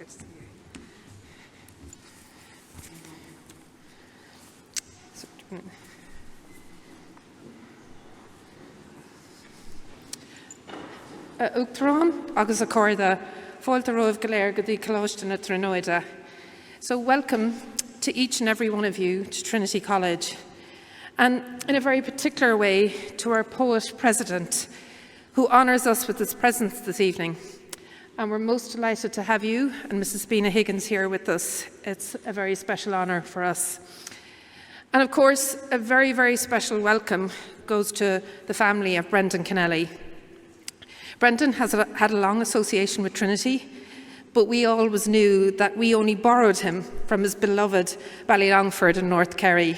course. Uachtarán agus a cóirda fáilte roimh go léir go dtí Coláiste na Tróide. So welcome to each and every one of you to Trinity College, and in a very particular way to our poet president, who honours us with his presence this evening. And we're most delighted to have you and Mrs. Higgins here with us. It's a very special honour for us. And of course, a very, very special welcome goes to the family of Brendan Kennelly. Brendan has had a long association with Trinity, but we always knew that we only borrowed him from his beloved Ballylongford in North Kerry.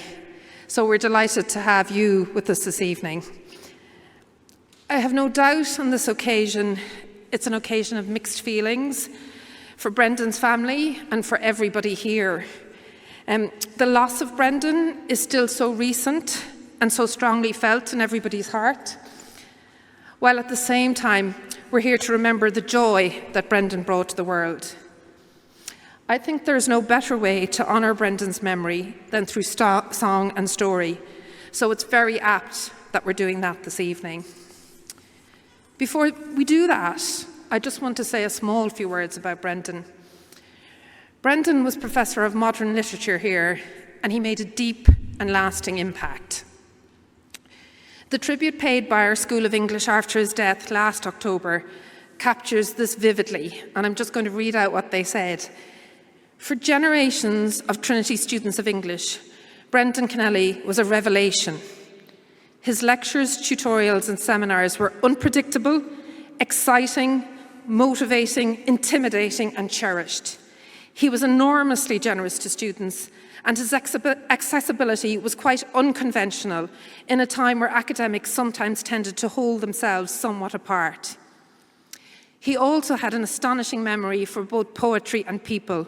So we're delighted to have you with us this evening. I have no doubt on this occasion, it's an occasion of mixed feelings for Brendan's family and for everybody here. The loss of Brendan is still so recent and so strongly felt in everybody's heart, while at the same time, we're here to remember the joy that Brendan brought to the world. I think there's no better way to honour Brendan's memory than through song and story, so it's very apt that we're doing that this evening. Before we do that, I just want to say a small few words about Brendan. Brendan was Professor of Modern Literature here, and he made a deep and lasting impact. The tribute paid by our School of English after his death last October captures this vividly, and I'm just going to read out what they said. For generations of Trinity students of English, Brendan Kennelly was a revelation. His lectures, tutorials and seminars were unpredictable, exciting, motivating, intimidating and cherished. He was enormously generous to students, and his accessibility was quite unconventional in a time where academics sometimes tended to hold themselves somewhat apart. He also had an astonishing memory for both poetry and people.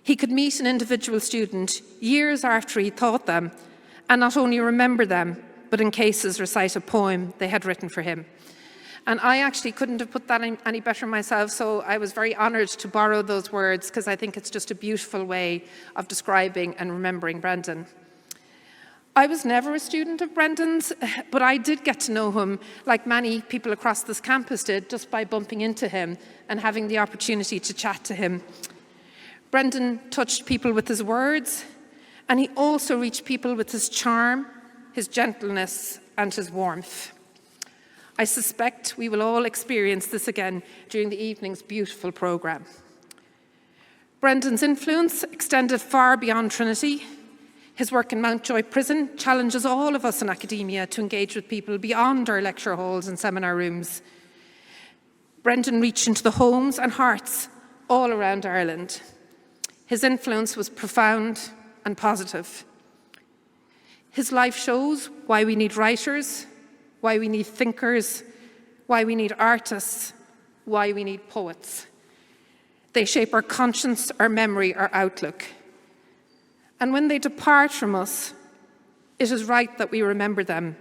He could meet an individual student years after he taught them and not only remember them, but in cases recite a poem they had written for him. And I actually couldn't have put that any better myself, so I was very honoured to borrow those words because I think it's just a beautiful way of describing and remembering Brendan. I was never a student of Brendan's, but I did get to know him like many people across this campus did, just by bumping into him and having the opportunity to chat to him. Brendan touched people with his words, and he also reached people with his charm, his gentleness and his warmth. I suspect we will all experience this again during the evening's beautiful programme. Brendan's influence extended far beyond Trinity. His work in Mountjoy Prison challenges all of us in academia to engage with people beyond our lecture halls and seminar rooms. Brendan reached into the homes and hearts all around Ireland. His influence was profound and positive. His life shows why we need writers, why we need thinkers, why we need artists, why we need poets. They shape our conscience, our memory, our outlook. And when they depart from us, it is right that we remember them.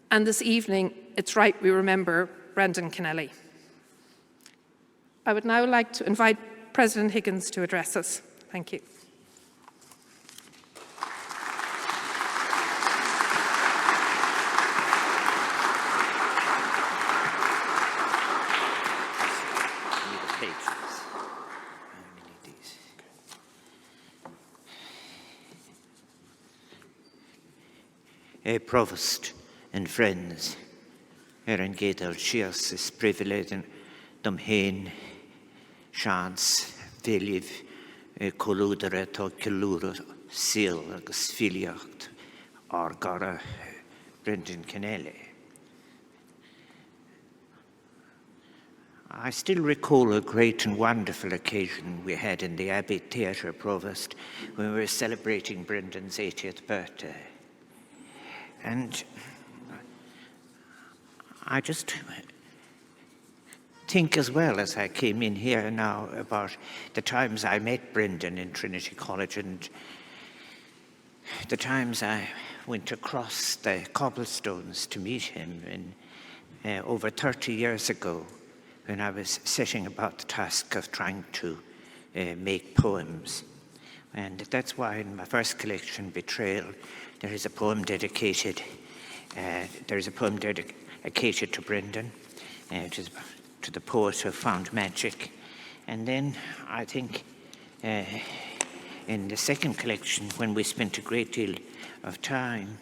And this evening, it's right we remember Brendan Kennelly. I would now like to invite President Higgins to address us. Thank you. Provost and friends, an gédal sias is privileged dom hen chance veliv coludere to kilura seal agus filiacht ar gara Brendan Kennelly. I still recall a great and wonderful occasion we had in the Abbey Theatre, Provost, when we were celebrating Brendan's 80th birthday. And I just think as well as I came in here now about the times I met Brendan in Trinity College and the times I went across the cobblestones to meet him over 30 years ago when I was setting about the task of trying to make poems. And that's why in my first collection, Betrayal, there is a poem dedicated to Brendan, to the poet who found magic. And then I think in the second collection, when we spent a great deal of time,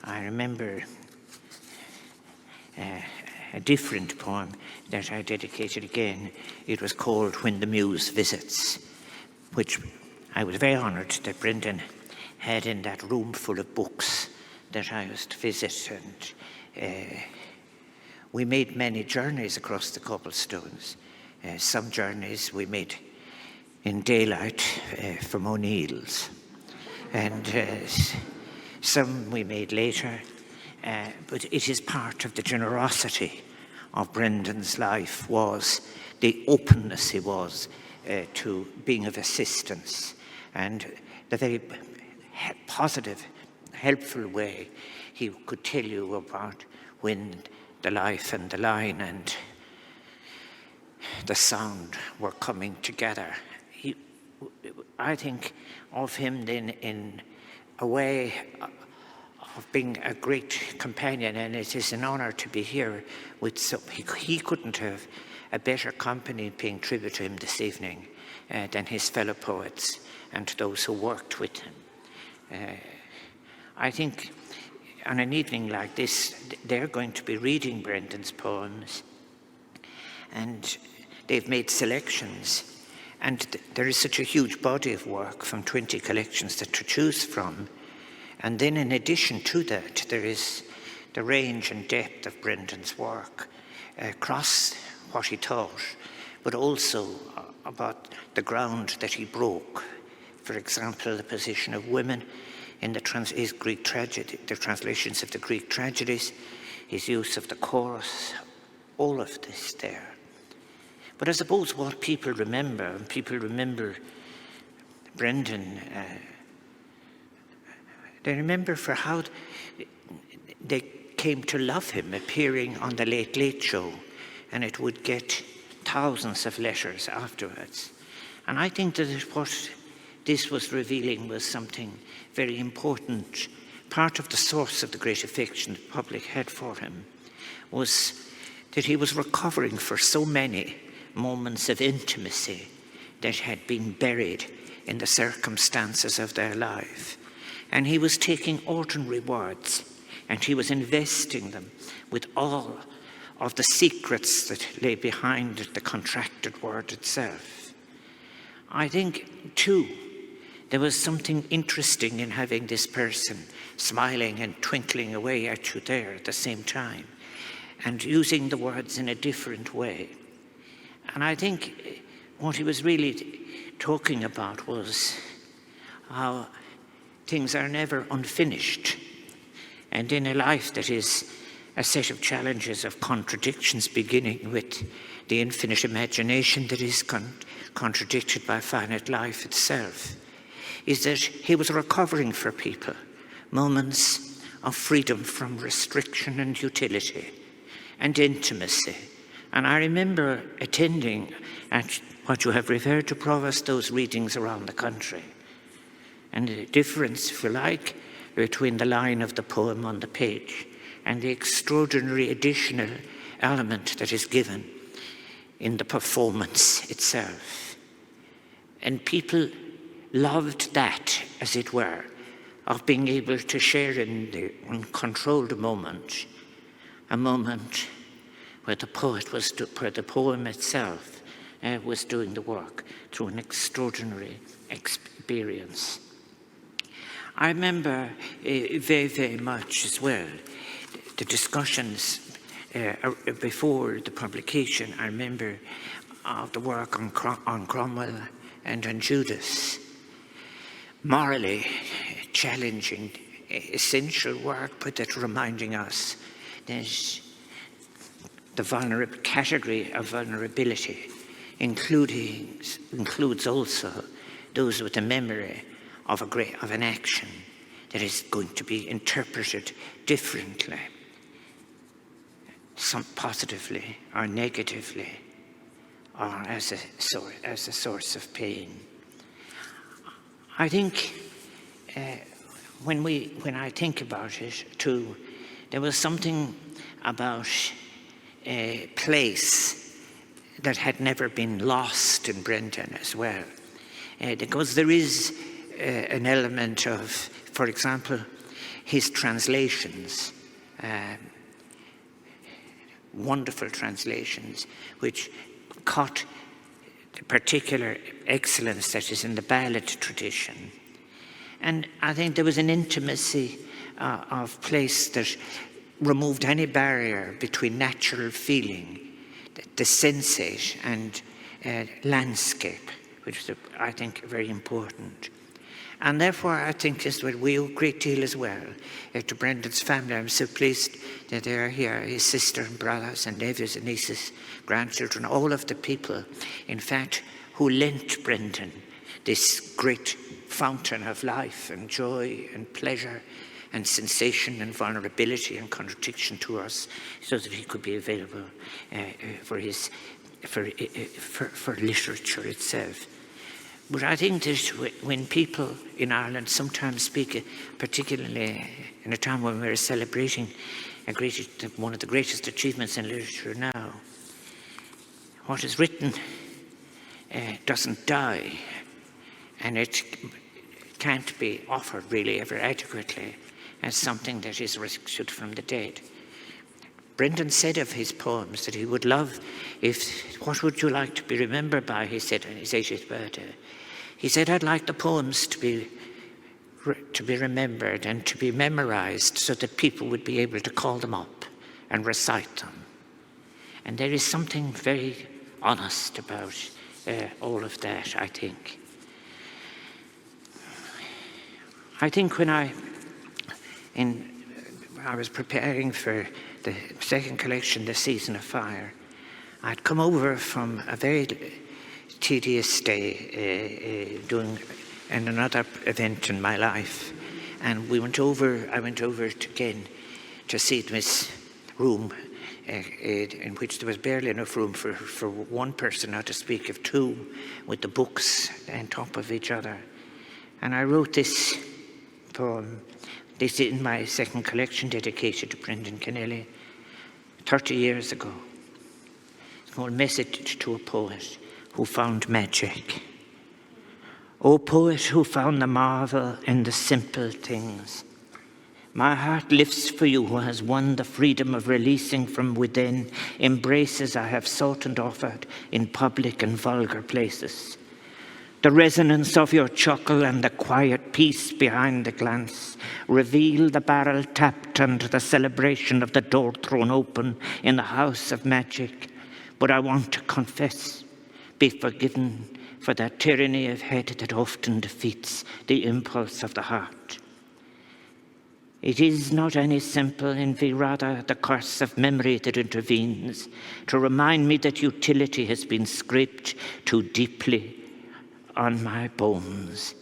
I remember a different poem that I dedicated again. It was called When the Muse Visits, which I was very honoured that Brendan had in that room full of books that I used to visit. And we made many journeys across the cobblestones. Some journeys we made in daylight from O'Neill's, and some we made later. But it is part of the generosity of Brendan's life, was the openness he was to being of assistance, and the very positive, helpful way he could tell you about when the life and the line and the sound were coming together. I think of him then in a way of being a great companion, and it is an honour to be here with he couldn't have a better company paying tribute to him this evening than his fellow poets and those who worked with him. I think on an evening like this, they're going to be reading Brendan's poems, and they've made selections. And there is such a huge body of work from 20 collections to choose from. And then in addition to that, there is the range and depth of Brendan's work across what he taught, but also about the ground that he broke. For example, the position of women in his Greek tragedy, the translations of the Greek tragedies, his use of the chorus, all of this there. But I suppose what people remember, and people remember Brendan, they remember for how they came to love him, appearing on the Late Late Show, and it would get thousands of letters afterwards. And I think that what this was revealing was something very important. Part of the source of the great affection the public had for him was that he was recovering for so many moments of intimacy that had been buried in the circumstances of their life. And he was taking ordinary words and he was investing them with all of the secrets that lay behind the contracted word itself. I think, too, there was something interesting in having this person smiling and twinkling away at you there at the same time and using the words in a different way. And I think what he was really talking about was how things are never unfinished. And in a life that is a set of challenges, of contradictions, beginning with the infinite imagination that is contradicted by finite life itself, is that he was recovering for people moments of freedom from restriction and utility and intimacy. And I remember attending at what you have referred to, Provost, those readings around the country. And the difference, if you like, between the line of the poem on the page and the extraordinary additional element that is given in the performance itself. And people loved that, as it were, of being able to share in the uncontrolled moment, a moment where the poem itself was doing the work through an extraordinary experience. I remember very, very much as well the discussions before the publication. I remember of the work on Cromwell and on Judas. Morally challenging, essential work, but that reminding us that the category of vulnerability includes also those with a memory of an action that is going to be interpreted differently, some positively or negatively. or as a source of pain. I think when I think about it too, there was something about a place that had never been lost in Brendan as well. Because there is an element of, for example, his translations, wonderful translations, which caught the particular excellence that is in the ballad tradition. And I think there was an intimacy of place that removed any barrier between natural feeling, the sensate, and landscape, which is, I think, very important. And therefore, I think this will owe a great deal as well to Brendan's family. I'm so pleased that they are here, his sister and brothers and nephews and nieces, grandchildren, all of the people, in fact, who lent Brendan this great fountain of life and joy and pleasure and sensation and vulnerability and contradiction to us, so that he could be available for literature itself. But I think that when people in Ireland sometimes speak, particularly in a time when we're celebrating one of the greatest achievements in literature now, what is written doesn't die, and it can't be offered really ever adequately as something that is resurrected from the dead. Brendan said of his poems that he would love, what would you like to be remembered by, he said on his 80th birthday. He said, I'd like the poems to be remembered and to be memorized so that people would be able to call them up and recite them. And there is something very honest about all of that, I think. I think when I was preparing for the second collection, The Season of Fire, I'd come over from a very tedious day doing another event in my life, and I went over again to see this room in which there was barely enough room for one person, not to speak of two, with the books on top of each other. And I wrote this poem. This is in my second collection dedicated to Brendan Kennelly 30 years ago. It's called Message to a Poet Who Found Magic. O poet who found the marvel in the simple things, my heart lifts for you who has won the freedom of releasing from within embraces I have sought and offered in public and vulgar places. The resonance of your chuckle and the quiet peace behind the glance reveal the barrel tapped and the celebration of the door thrown open in the house of magic. But I want to confess, be forgiven for that tyranny of head that often defeats the impulse of the heart. It is not any simple envy, rather the curse of memory that intervenes to remind me that utility has been scraped too deeply on my bones.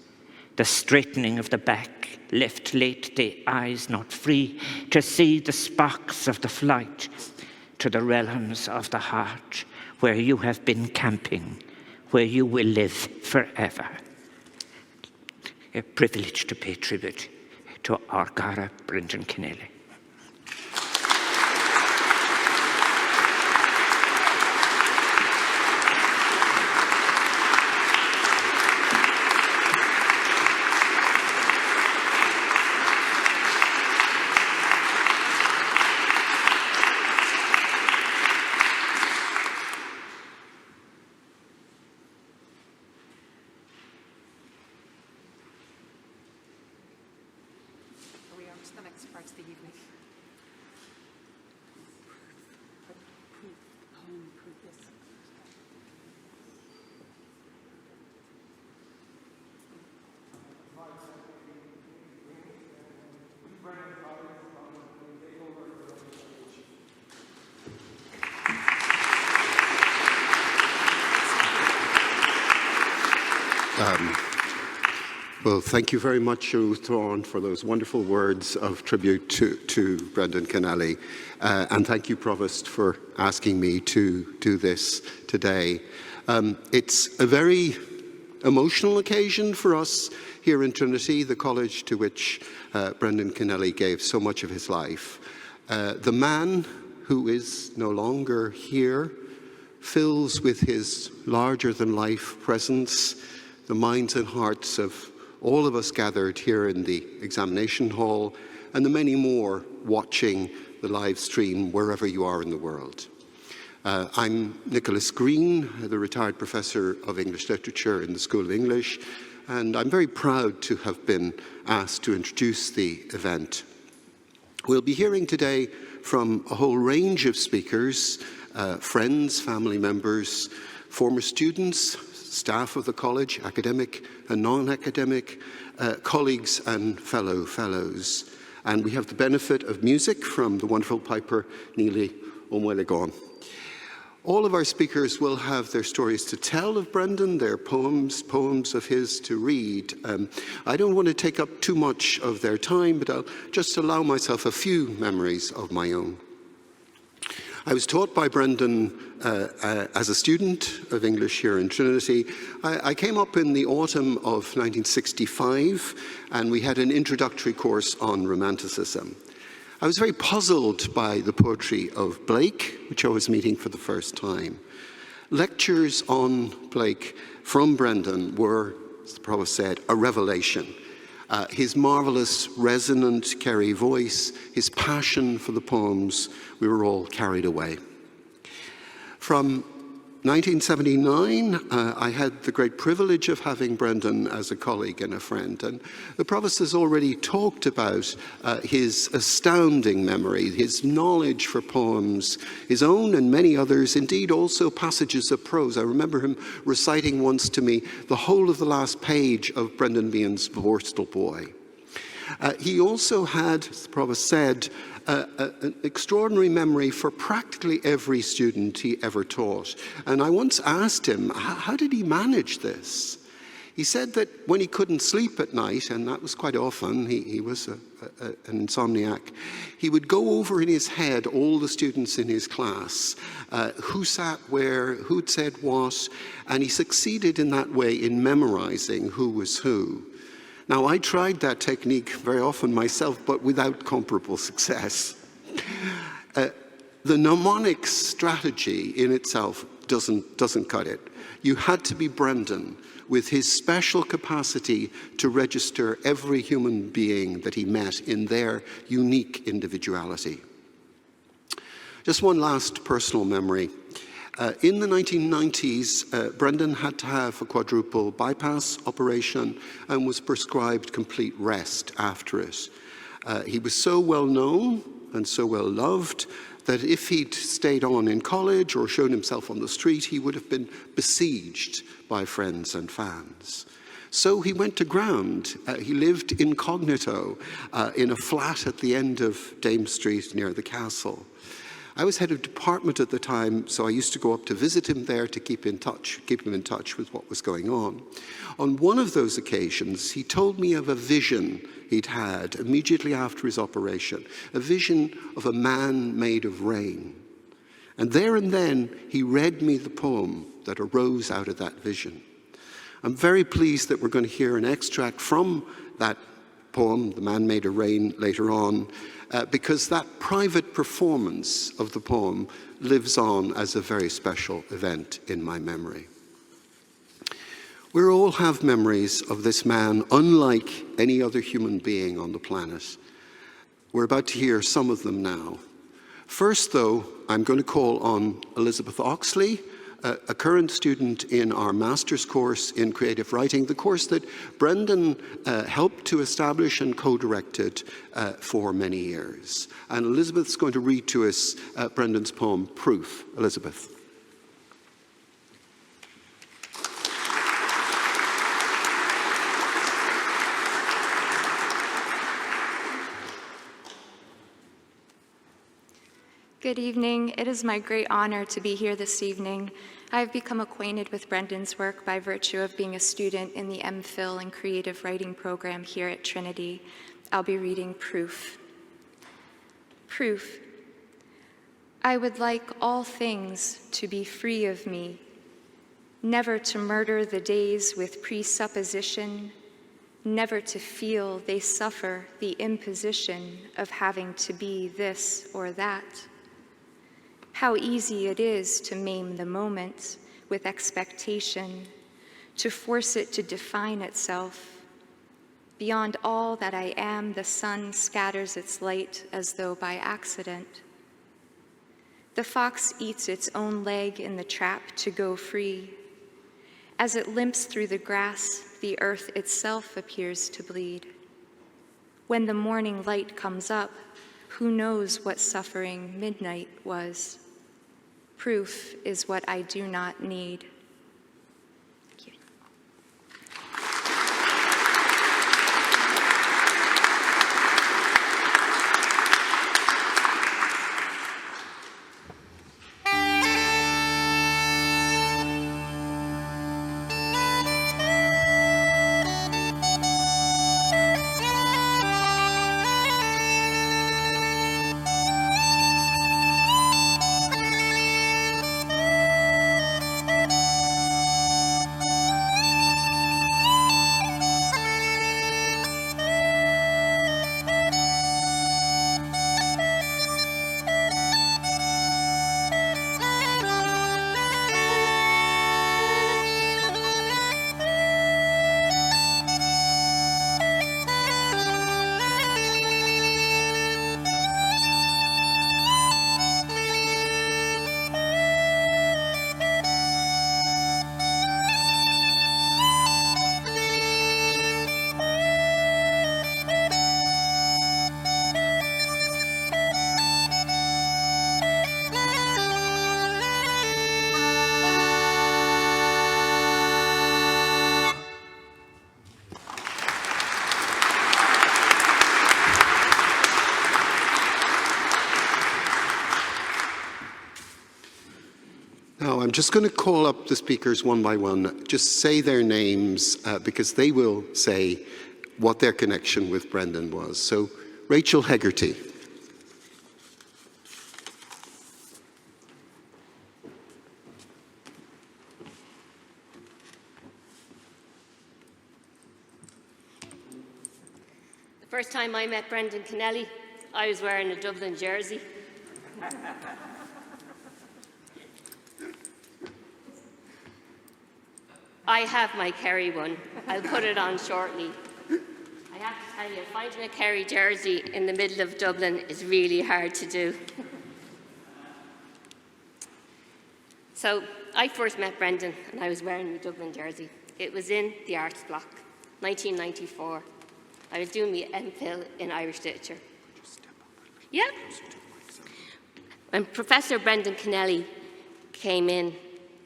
The straightening of the back left late the eyes not free to see the sparks of the flight to the realms of the heart, where you have been camping, where you will live forever. A privilege to pay tribute to our Gara Brendan Kennelly. Well, thank you very much, Uthron, for those wonderful words of tribute to Brendan Kennelly. And thank you, Provost, for asking me to do this today. It's a very emotional occasion for us here in Trinity, the college to which Brendan Kennelly gave so much of his life. The man who is no longer here fills with his larger-than-life presence the minds and hearts of all of us gathered here in the examination hall, and the many more watching the live stream wherever you are in the world. I'm Nicholas Green, the retired Professor of English Literature in the School of English, and I'm very proud to have been asked to introduce the event. We'll be hearing today from a whole range of speakers, friends, family members, former students, staff of the college, academic and non-academic, colleagues and fellows. And we have the benefit of music from the wonderful piper Neely O'Mwelegon. All of our speakers will have their stories to tell of Brendan, their poems of his to read. I don't want to take up too much of their time, but I'll just allow myself a few memories of my own. I was taught by Brendan as a student of English here in Trinity. I came up in the autumn of 1965, and we had an introductory course on Romanticism. I was very puzzled by the poetry of Blake, which I was meeting for the first time. Lectures on Blake from Brendan were, as the Provost said, a revelation. His marvelous, resonant Kerry voice, his passion for the poems, we were all carried away. From 1979, I had the great privilege of having Brendan as a colleague and a friend. And the Provost has already talked about his astounding memory, his knowledge for poems, his own and many others, indeed also passages of prose. I remember him reciting once to me the whole of the last page of Brendan Meehan's Borstal Boy. He also had, as the Provost said, an extraordinary memory for practically every student he ever taught. And I once asked him, how did he manage this? He said that when he couldn't sleep at night, and that was quite often, he was an insomniac, he would go over in his head all the students in his class, who sat where, who'd said what, and he succeeded in that way in memorizing who was who. Now, I tried that technique very often myself, but without comparable success. The mnemonic strategy in itself doesn't cut it. You had to be Brendan with his special capacity to register every human being that he met in their unique individuality. Just one last personal memory. In the 1990s, Brendan had to have a quadruple bypass operation and was prescribed complete rest after it. He was so well known and so well loved that if he'd stayed on in college or shown himself on the street, he would have been besieged by friends and fans. So he went to ground. He lived incognito in a flat at the end of Dame Street near the castle. I was head of department at the time, so I used to go up to visit him there to keep him in touch with what was going on. On one of those occasions, he told me of a vision he'd had immediately after his operation, a vision of a man made of rain. And there and then, he read me the poem that arose out of that vision. I'm very pleased that we're going to hear an extract from that poem, The Man Made of Rain, later on, because that private performance of the poem lives on as a very special event in my memory. We all have memories of this man unlike any other human being on the planet. We're about to hear some of them now. First, though, I'm going to call on Elizabeth Oxley, a current student in our master's course in creative writing, the course that Brendan helped to establish and co-directed for many years. And Elizabeth's going to read to us Brendan's poem, Proof. Elizabeth. Good evening. It is my great honor to be here this evening. I have become acquainted with Brendan's work by virtue of being a student in the MPhil and Creative Writing program here at Trinity. I'll be reading Proof. Proof. I would like all things to be free of me, never to murder the days with presupposition, never to feel they suffer the imposition of having to be this or that. How easy it is to maim the moment with expectation, to force it to define itself. Beyond all that I am, the sun scatters its light as though by accident. The fox eats its own leg in the trap to go free. As it limps through the grass, the earth itself appears to bleed. When the morning light comes up, who knows what suffering midnight was? Proof is what I do not need. Thank you. Now, I'm just going to call up the speakers one by one. Just say their names because they will say what their connection with Brendan was. So, Rachel Hegarty. The first time I met Brendan Kennelly, I was wearing a Dublin jersey. I have my Kerry one. I'll put it on shortly. I have to tell you, finding a Kerry jersey in the middle of Dublin is really hard to do. So I first met Brendan and I was wearing my Dublin jersey. It was in the Arts Block, 1994. I was doing my MPhil in Irish Literature. Yeah. When Professor Brendan Kennelly came in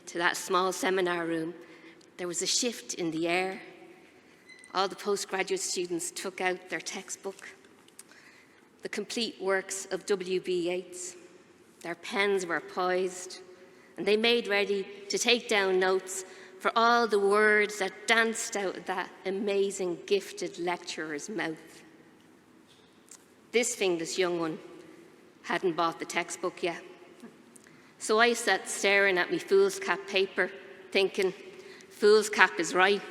to that small seminar room, there was a shift in the air. All the postgraduate students took out their textbook, the complete works of W.B. Yeats. Their pens were poised, and they made ready to take down notes for all the words that danced out of that amazing, gifted lecturer's mouth. This fingerless young one hadn't bought the textbook yet. So I sat staring at my foolscap paper, thinking, foolscap is right.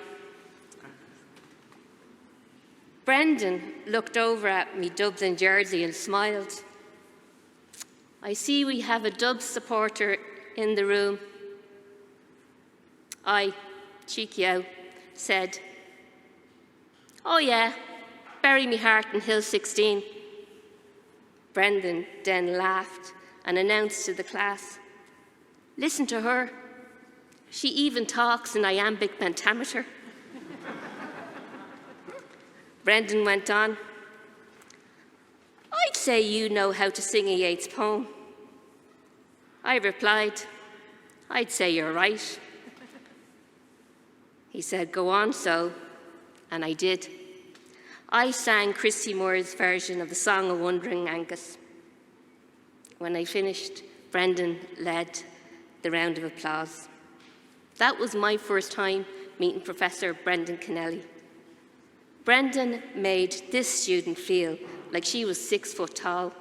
Brendan looked over at me Dublin jersey and smiled. I see we have a Dubs supporter in the room. I, cheeky out, said, "Oh yeah, bury me heart in Hill 16. Brendan then laughed and announced to the class, "Listen to her. She even talks in iambic pentameter." Brendan went on, "I'd say you know how to sing a Yeats poem." I replied, "I'd say you're right." He said, "Go on so," and I did. I sang Christy Moore's version of the Song of Wandering Angus. When I finished, Brendan led the round of applause. That was my first time meeting Professor Brendan Kennelly. Brendan made this student feel like she was 6 foot tall,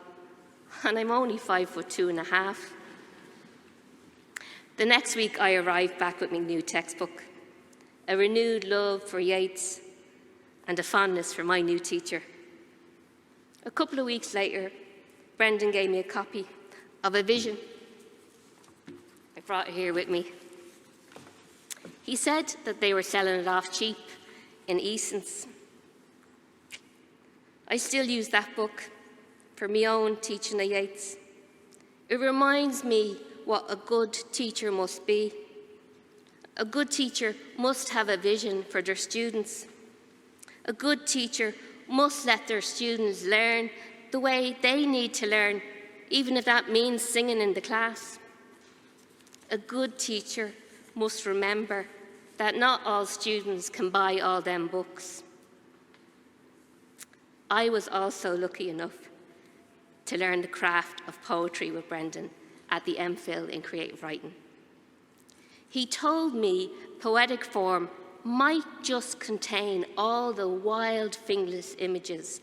and I'm only 5'2.5". The next week I arrived back with my new textbook, a renewed love for Yeats and a fondness for my new teacher. A couple of weeks later, Brendan gave me a copy of A Vision. I brought it here with me. He said that they were selling it off cheap in Eason's. I still use that book for my own teaching of Yeats. It reminds me what a good teacher must be. A good teacher must have a vision for their students. A good teacher must let their students learn the way they need to learn, even if that means singing in the class. A good teacher must remember that not all students can buy all them books. I was also lucky enough to learn the craft of poetry with Brendan at the MPhil in creative writing. He told me poetic form might just contain all the wild fingerless images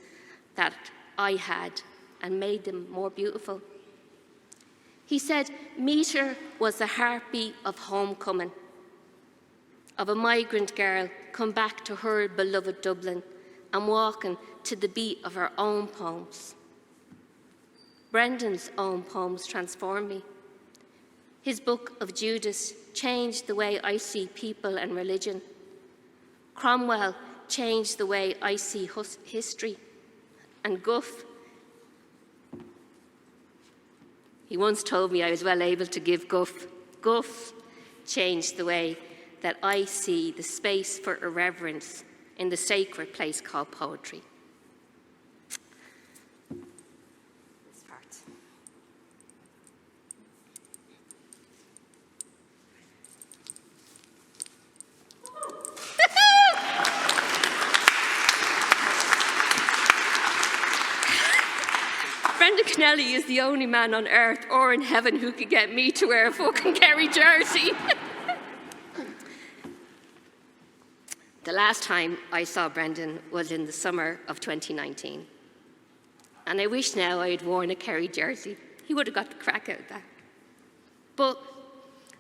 that I had and made them more beautiful. He said metre was the heartbeat of homecoming, of a migrant girl come back to her beloved Dublin and walking to the beat of her own poems. Brendan's own poems transformed me. His book of Judas changed the way I see people and religion. Cromwell changed the way I see history. And Guff, he once told me I was well able to give Guff. Guff changed the way that I see the space for irreverence in the sacred place called poetry. This part. Brendan Kennelly is the only man on earth or in heaven who could get me to wear a fucking Kerry jersey. The last time I saw Brendan was in the summer of 2019. And I wish now I had worn a Kerry jersey. He would have got the crack out of that. But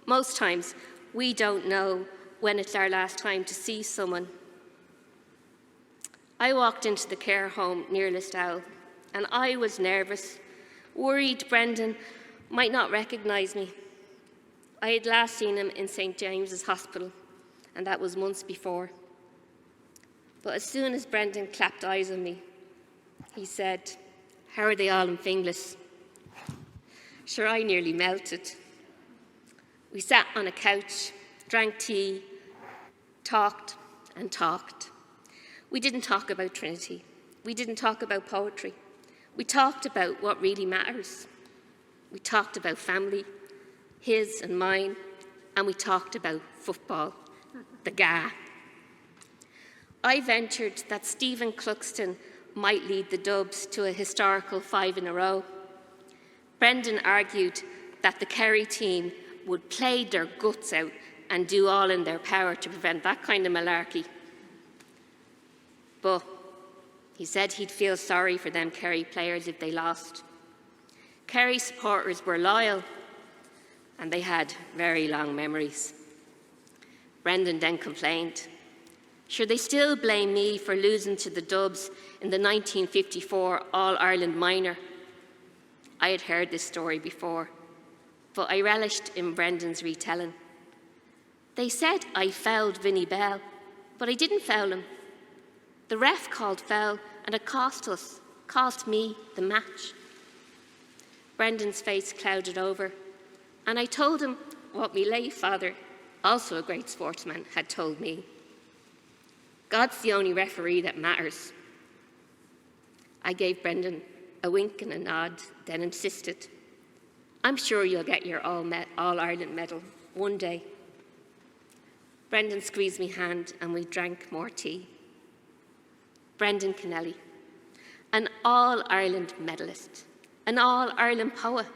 most times, we don't know when it's our last time to see someone. I walked into the care home near Listowel, and I was nervous, worried Brendan might not recognise me. I had last seen him in St. James's Hospital, and that was months before. But as soon as Brendan clapped eyes on me, he said, "How are they all in Finglas?" Sure, I nearly melted. We sat on a couch, drank tea, talked and talked. We didn't talk about Trinity. We didn't talk about poetry. We talked about what really matters. We talked about family, his and mine, and we talked about football, the GA. I ventured that Stephen Cluxton might lead the Dubs to a historical 5 in a row. Brendan argued that the Kerry team would play their guts out and do all in their power to prevent that kind of malarkey. But he said he'd feel sorry for them Kerry players if they lost. Kerry supporters were loyal, and they had very long memories. Brendan then complained. Sure, they still blame me for losing to the Dubs in the 1954 All-Ireland Minor. I had heard this story before, but I relished in Brendan's retelling. They said I fouled Vinnie Bell, but I didn't foul him. The ref called foul, and it cost me the match. Brendan's face clouded over, and I told him what my late father, also a great sportsman, had told me. God's the only referee that matters. I gave Brendan a wink and a nod, then insisted, "I'm sure you'll get your All-Ireland medal one day." Brendan squeezed my hand and we drank more tea. Brendan Kennelly, an All-Ireland medalist, an All-Ireland poet,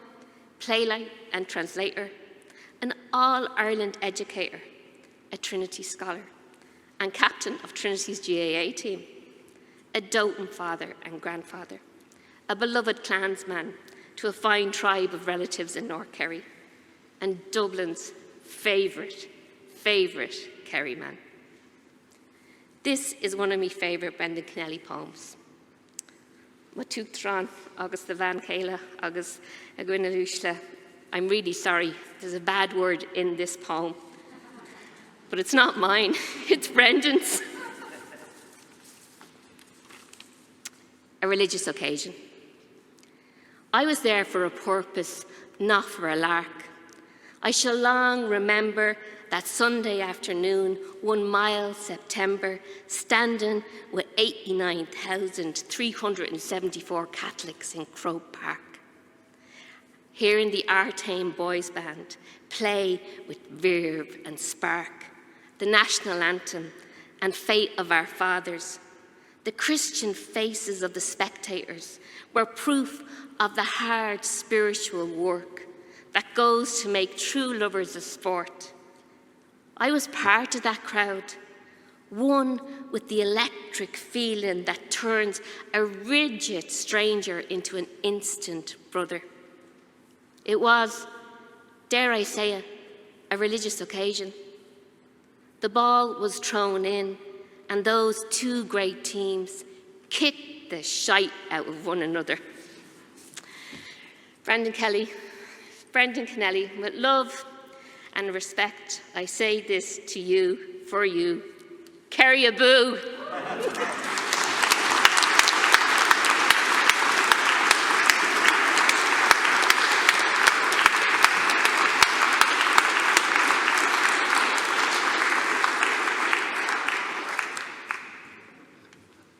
playwright and translator, an All-Ireland educator, a Trinity scholar, and captain of Trinity's GAA team, a doting father and grandfather, a beloved clansman to a fine tribe of relatives in North Kerry, and Dublin's favourite Kerry man. This is one of my favourite Brendan Kennelly poems. Ma tuchtran agus the van Kayla agus a gwynnalushla. I'm really sorry, there's a bad word in this poem, but it's not mine, it's Brendan's. A religious occasion. I was there for a purpose, not for a lark. I shall long remember that Sunday afternoon, 1 mile September, standing with 89,374 Catholics in Croke Park. Hearing the Artane Boys Band play with verve and spark, the national anthem and Fate of Our Fathers. The Christian faces of the spectators were proof of the hard spiritual work that goes to make true lovers of sport. I was part of that crowd, one with the electric feeling that turns a rigid stranger into an instant brother. It was, dare I say it, a religious occasion. The ball was thrown in, and those two great teams kicked the shite out of one another. Brendan Kennelly, with love and respect, I say this to you, for you. Kerry a boo.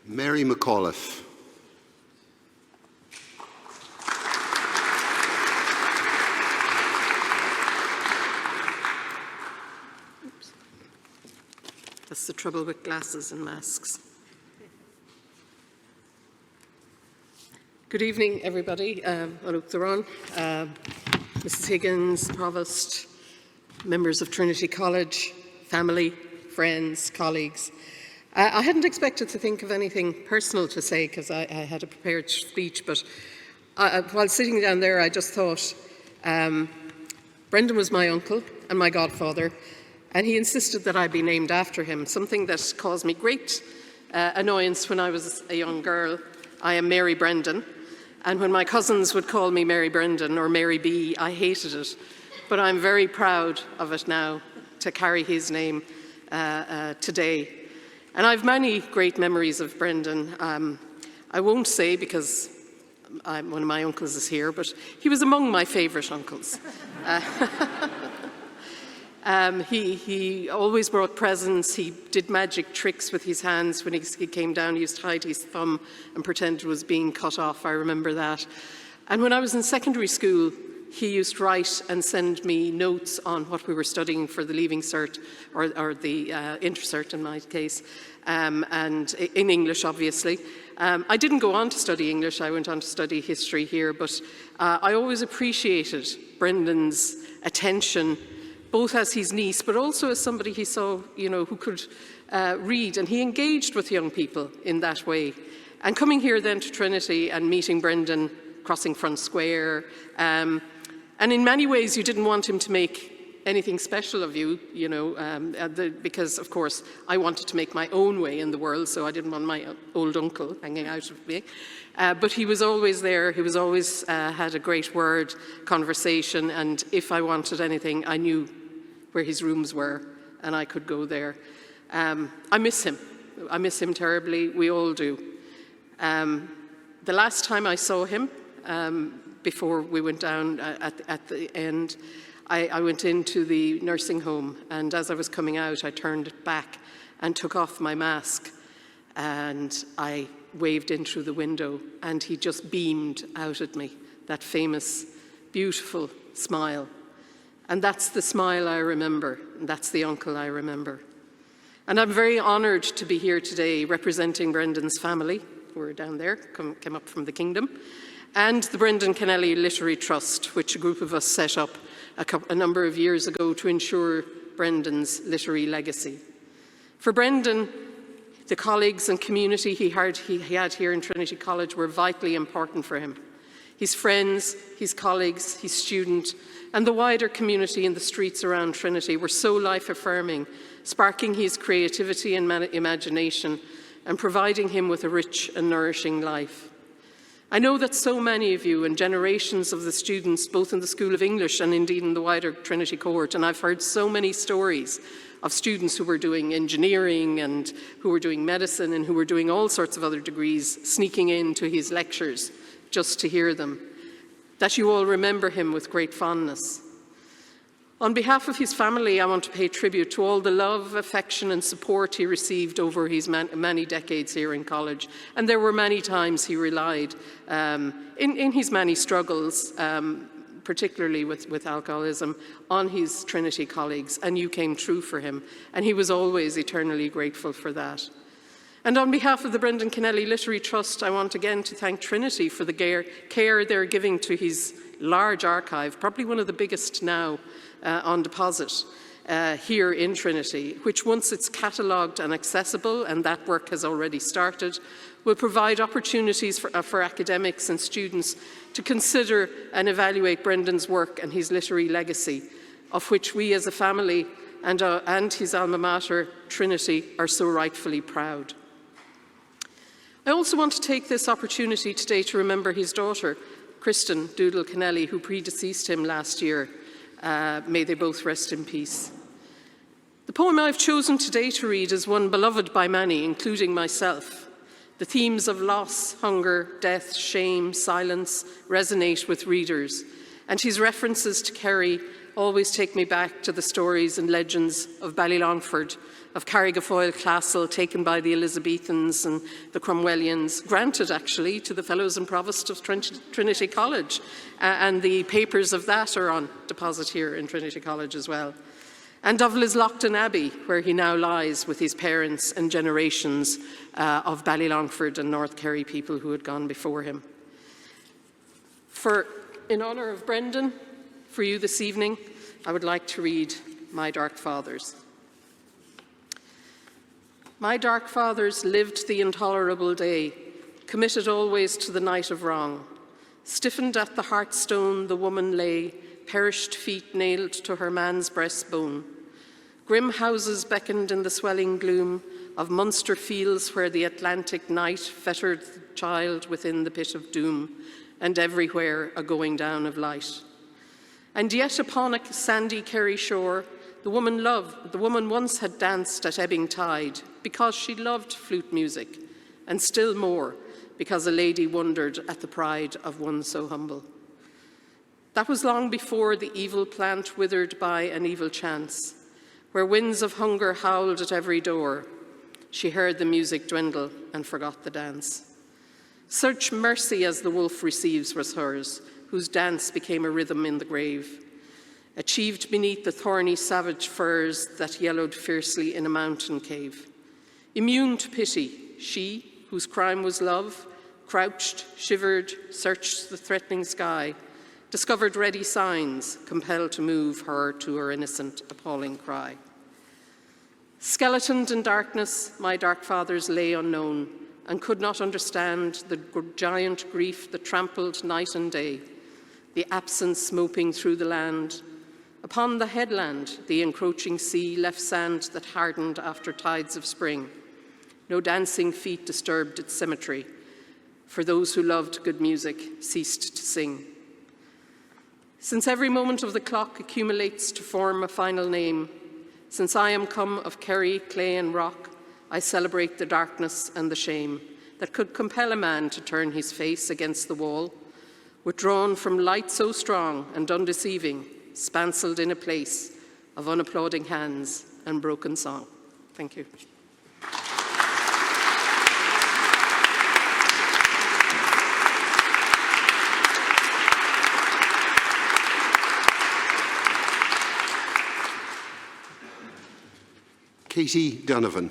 Mary McAuliffe. That's the trouble with glasses and masks. Good evening, everybody. Mrs. Higgins, Provost, members of Trinity College, family, friends, colleagues. I hadn't expected to think of anything personal to say because I had a prepared speech, but while sitting down there, I just thought Brendan was my uncle and my godfather, and he insisted that I be named after him, something that caused me great annoyance when I was a young girl. I am Mary Brendan, and when my cousins would call me Mary Brendan or Mary B, I hated it, but I'm very proud of it now to carry his name today. And I have many great memories of Brendan. I won't say because one of my uncles is here, but he was among my favourite uncles. He always brought presents. He did magic tricks with his hands. When he came down, he used to hide his thumb and pretend it was being cut off. I remember that. And when I was in secondary school, he used to write and send me notes on what we were studying for the Leaving Cert, or the Intercert in my case, and in English, obviously. I didn't go on to study English, I went on to study history here, but I always appreciated Brendan's attention, both as his niece, but also as somebody he saw, who could read, and he engaged with young people in that way. And coming here then to Trinity and meeting Brendan, crossing Front Square, and in many ways, you didn't want him to make anything special of you, because, of course, I wanted to make my own way in the world, so I didn't want my old uncle hanging out with me. But he was always there. He was always had a great word, conversation, and if I wanted anything, I knew where his rooms were, and I could go there. I miss him. I miss him terribly. We all do. The last time I saw him, before we went down at the end, I went into the nursing home, and as I was coming out, I turned it back and took off my mask, and I waved in through the window, and he just beamed out at me, that famous, beautiful smile. And that's the smile I remember, and that's the uncle I remember. And I'm very honoured to be here today representing Brendan's family who are down there, came up from the Kingdom, and the Brendan Kennelly Literary Trust, which a group of us set up a number of years ago to ensure Brendan's literary legacy. For Brendan, the colleagues and community he had here in Trinity College were vitally important for him. His friends, his colleagues, his student, and the wider community in the streets around Trinity were so life-affirming, sparking his creativity and imagination and providing him with a rich and nourishing life. I know that so many of you and generations of the students, both in the School of English and indeed in the wider Trinity cohort, and I've heard so many stories of students who were doing engineering and who were doing medicine and who were doing all sorts of other degrees, sneaking into his lectures just to hear them, that you all remember him with great fondness. On behalf of his family, I want to pay tribute to all the love, affection and support he received over his many decades here in college. And there were many times he relied, in his many struggles, particularly with alcoholism, on his Trinity colleagues, and you came true for him. And he was always eternally grateful for that. And on behalf of the Brendan Kennelly Literary Trust, I want again to thank Trinity for the care they're giving to his large archive, probably one of the biggest now on deposit here in Trinity, which once it's catalogued and accessible, and that work has already started, will provide opportunities for academics and students to consider and evaluate Brendan's work and his literary legacy, of which we as a family and his alma mater, Trinity, are so rightfully proud. I also want to take this opportunity today to remember his daughter, Kristen Doodle Kennelly, who predeceased him last year. May they both rest in peace. The poem I've chosen today to read is one beloved by many, including myself. The themes of loss, hunger, death, shame, silence resonate with readers, and his references to Kerry always take me back to the stories and legends of Ballylongford, of Carrigafoyle Castle taken by the Elizabethans and the Cromwellians, granted actually to the Fellows and Provost of Trinity College, and the papers of that are on deposit here in Trinity College as well. And of Lislochton Abbey, where he now lies with his parents and generations of Ballylongford and North Kerry people who had gone before him. In honour of Brendan, for you this evening, I would like to read My Dark Fathers. My dark fathers lived the intolerable day, committed always to the night of wrong. Stiffened at the hearthstone the woman lay, perished feet nailed to her man's breastbone. Grim houses beckoned in the swelling gloom of Munster fields where the Atlantic night fettered the child within the pit of doom, and everywhere a going down of light. And yet upon a sandy Kerry shore, the woman once had danced at ebbing tide because she loved flute music, and still more because a lady wondered at the pride of one so humble. That was long before the evil plant withered by an evil chance, where winds of hunger howled at every door. She heard the music dwindle and forgot the dance. Such mercy as the wolf receives was hers, whose dance became a rhythm in the grave, achieved beneath the thorny savage firs that yellowed fiercely in a mountain cave. Immune to pity, she, whose crime was love, crouched, shivered, searched the threatening sky, discovered ready signs, compelled to move her to her innocent, appalling cry. Skeletoned in darkness, my dark fathers lay unknown and could not understand the giant grief that trampled night and day, the absence moping through the land. Upon the headland, the encroaching sea left sand that hardened after tides of spring. No dancing feet disturbed its symmetry, for those who loved good music ceased to sing. Since every moment of the clock accumulates to form a final name, since I am come of Kerry, clay and rock, I celebrate the darkness and the shame that could compel a man to turn his face against the wall, withdrawn from light so strong and undeceiving, spancelled in a place of unapplauding hands and broken song. Thank you. Katie Donovan.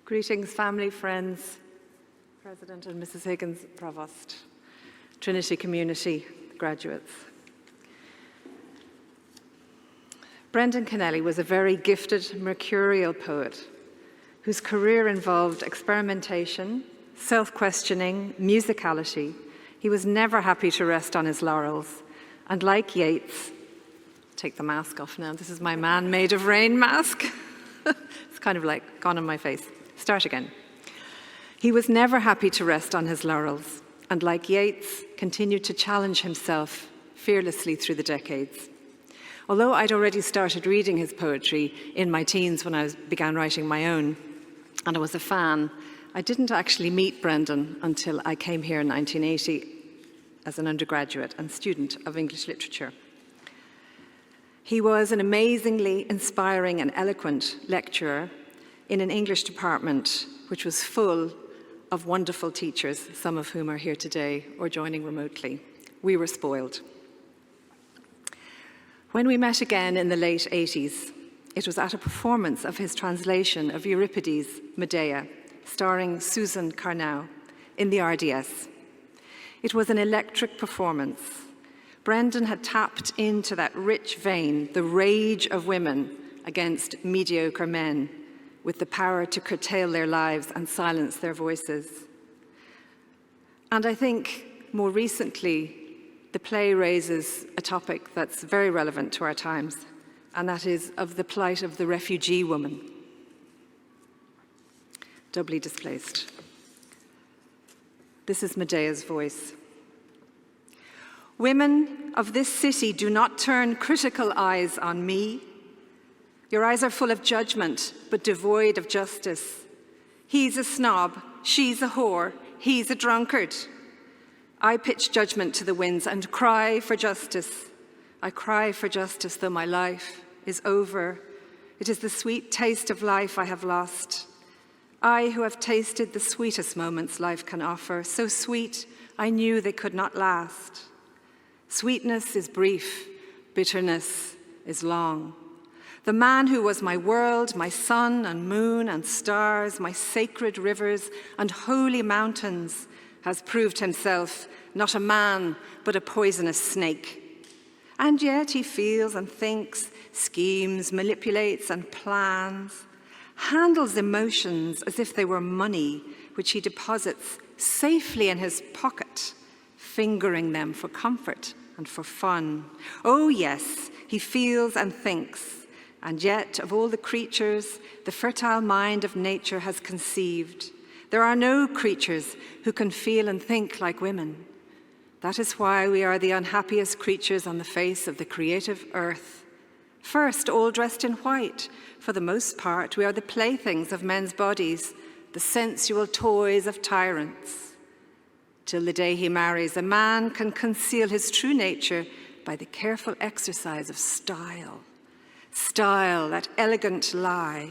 Greetings, family, friends, President and Mrs. Higgins, Provost, Trinity community, graduates. Brendan Kennelly was a very gifted, mercurial poet whose career involved experimentation, self-questioning, musicality. He was never happy to rest on his laurels. And like Yeats, take the mask off now. This is my man made of rain mask. It's kind of like gone on my face. Start again. He was never happy to rest on his laurels, and like Yeats, continued to challenge himself fearlessly through the decades. Although I'd already started reading his poetry in my teens when I began writing my own, and I was a fan, I didn't actually meet Brendan until I came here in 1980 as an undergraduate and student of English literature. He was an amazingly inspiring and eloquent lecturer in an English department which was full of wonderful teachers, some of whom are here today or joining remotely. We were spoiled. When we met again in the late 80s, it was at a performance of his translation of Euripides' Medea, starring Susan Carnau, in the RDS. It was an electric performance. Brendan had tapped into that rich vein, the rage of women against mediocre men, with the power to curtail their lives and silence their voices. And I think more recently, the play raises a topic that's very relevant to our times, and that is of the plight of the refugee woman, doubly displaced. This is Medea's voice. Women of this city, do not turn critical eyes on me. Your eyes are full of judgment, but devoid of justice. He's a snob, she's a whore, he's a drunkard. I pitch judgment to the winds and cry for justice. I cry for justice, though my life is over. It is the sweet taste of life I have lost. I, who have tasted the sweetest moments life can offer, so sweet I knew they could not last. Sweetness is brief, bitterness is long. The man who was my world, my sun and moon and stars, my sacred rivers and holy mountains, has proved himself not a man, but a poisonous snake. And yet he feels and thinks, schemes, manipulates and plans, handles emotions as if they were money, which he deposits safely in his pocket, fingering them for comfort and for fun. Oh yes, he feels and thinks, and yet of all the creatures the fertile mind of nature has conceived, there are no creatures who can feel and think like women. That is why we are the unhappiest creatures on the face of the creative earth. First, all dressed in white. For the most part, we are the playthings of men's bodies, the sensual toys of tyrants. Till the day he marries, a man can conceal his true nature by the careful exercise of style. Style, that elegant lie.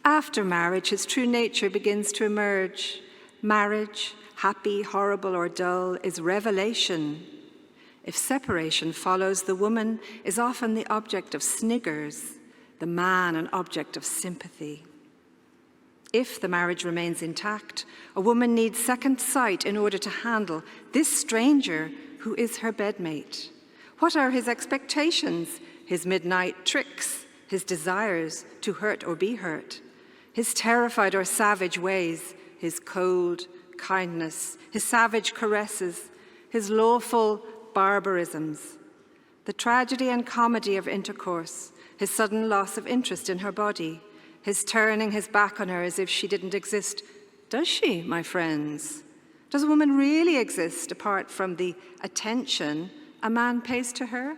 After marriage, his true nature begins to emerge. Marriage, happy, horrible, or dull, is revelation. If separation follows, the woman is often the object of sniggers, the man an object of sympathy. If the marriage remains intact, a woman needs second sight in order to handle this stranger who is her bedmate. What are his expectations, his midnight tricks, his desires to hurt or be hurt, his terrified or savage ways, his cold kindness, his savage caresses, his lawful barbarisms, the tragedy and comedy of intercourse, his sudden loss of interest in her body, his turning his back on her as if she didn't exist. Does she, my friends? Does a woman really exist apart from the attention a man pays to her?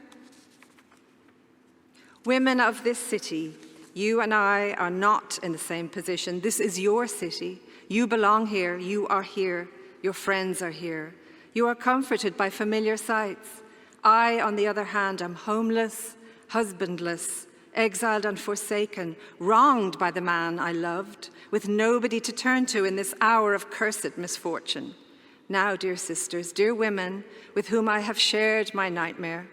Women of this city, you and I are not in the same position. This is your city. You belong here. You are here. Your friends are here. You are comforted by familiar sights. I, on the other hand, am homeless, husbandless, exiled and forsaken, wronged by the man I loved, with nobody to turn to in this hour of cursed misfortune. Now, dear sisters, dear women, with whom I have shared my nightmare,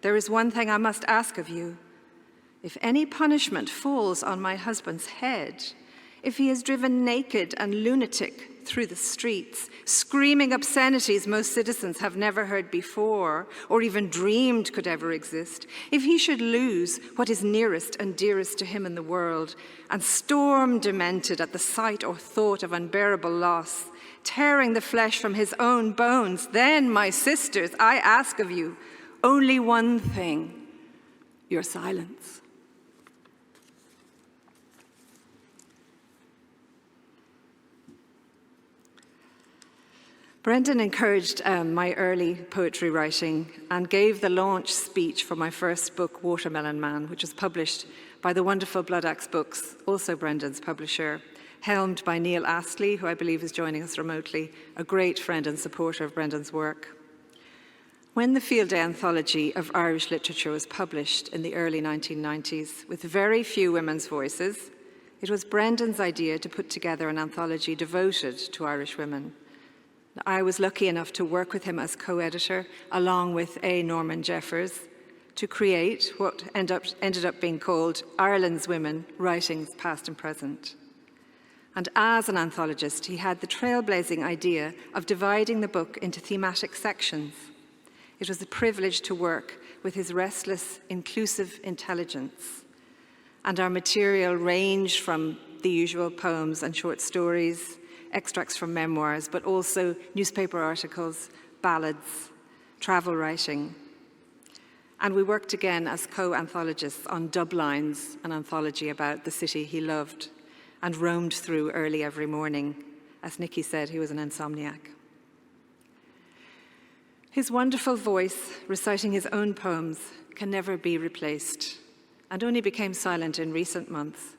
there is one thing I must ask of you. If any punishment falls on my husband's head, if he is driven naked and lunatic through the streets, screaming obscenities most citizens have never heard before or even dreamed could ever exist, if he should lose what is nearest and dearest to him in the world and storm demented at the sight or thought of unbearable loss, tearing the flesh from his own bones, then, my sisters, I ask of you only one thing: your silence. Brendan encouraged my early poetry writing and gave the launch speech for my first book, Watermelon Man, which was published by the wonderful Blood Axe Books, also Brendan's publisher, helmed by Neil Astley, who I believe is joining us remotely, a great friend and supporter of Brendan's work. When the Field Day Anthology of Irish Literature was published in the early 1990s, with very few women's voices, it was Brendan's idea to put together an anthology devoted to Irish women. I was lucky enough to work with him as co-editor, along with A. Norman Jeffers, to create what ended up being called Ireland's Women, Writings Past and Present. And as an anthologist, he had the trailblazing idea of dividing the book into thematic sections. It was a privilege to work with his restless, inclusive intelligence. And our material ranged from the usual poems and short stories, extracts from memoirs, but also newspaper articles, ballads, travel writing. And we worked again as co-anthologists on Dublines, an anthology about the city he loved, and roamed through early every morning. As Nicky said, he was an insomniac. His wonderful voice, reciting his own poems, can never be replaced, and only became silent in recent months.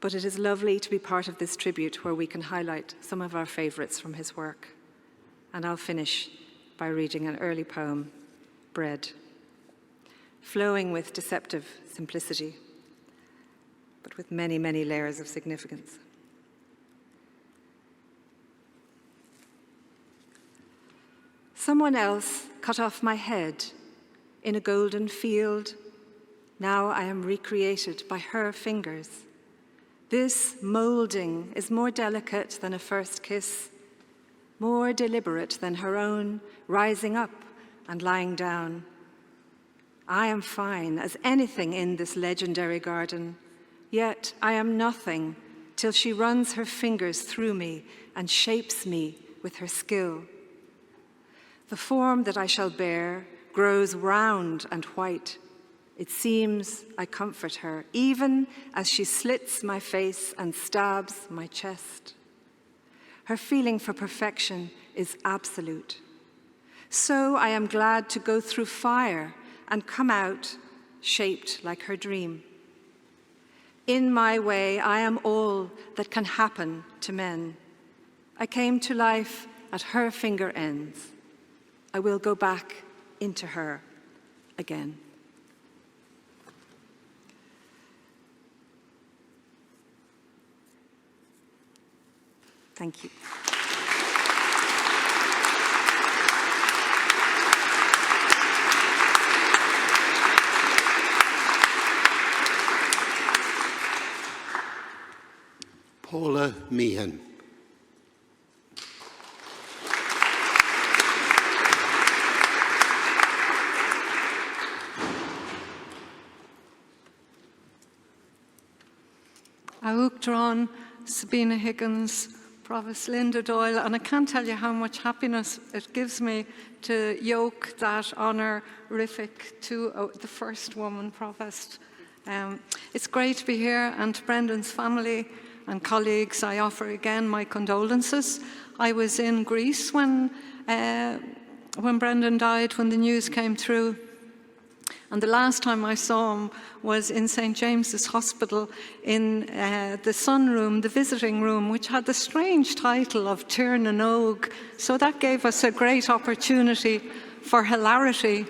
But it is lovely to be part of this tribute where we can highlight some of our favorites from his work. And I'll finish by reading an early poem, Bread, flowing with deceptive simplicity, but with many, many layers of significance. Someone else cut off my head in a golden field. Now I am recreated by her fingers. This moulding is more delicate than a first kiss, more deliberate than her own rising up and lying down. I am fine as anything in this legendary garden, yet I am nothing till she runs her fingers through me and shapes me with her skill. The form that I shall bear grows round and white. It seems I comfort her, even as she slits my face and stabs my chest. Her feeling for perfection is absolute. So I am glad to go through fire and come out shaped like her dream. In my way, I am all that can happen to men. I came to life at her finger ends. I will go back into her again. Thank you. Paula Meehan. Augtron, Sabina Higgins, Provost Linda Doyle, and I can't tell you how much happiness it gives me to yoke that honorific to the first woman Provost. It's great to be here, and to Brendan's family and colleagues, I offer again my condolences. I was in Greece when Brendan died, when the news came through. And the last time I saw him was in St. James's Hospital in the sunroom, the visiting room, which had the strange title of Tir na Nog. So that gave us a great opportunity for hilarity.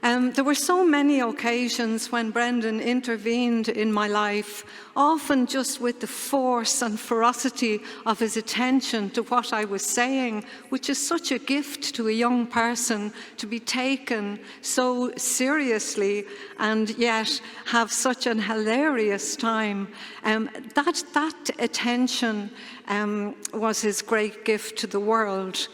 There were so many occasions when Brendan intervened in my life, often just with the force and ferocity of his attention to what I was saying, which is such a gift to a young person, to be taken so seriously and yet have such an hilarious time. That attention was his great gift to the world.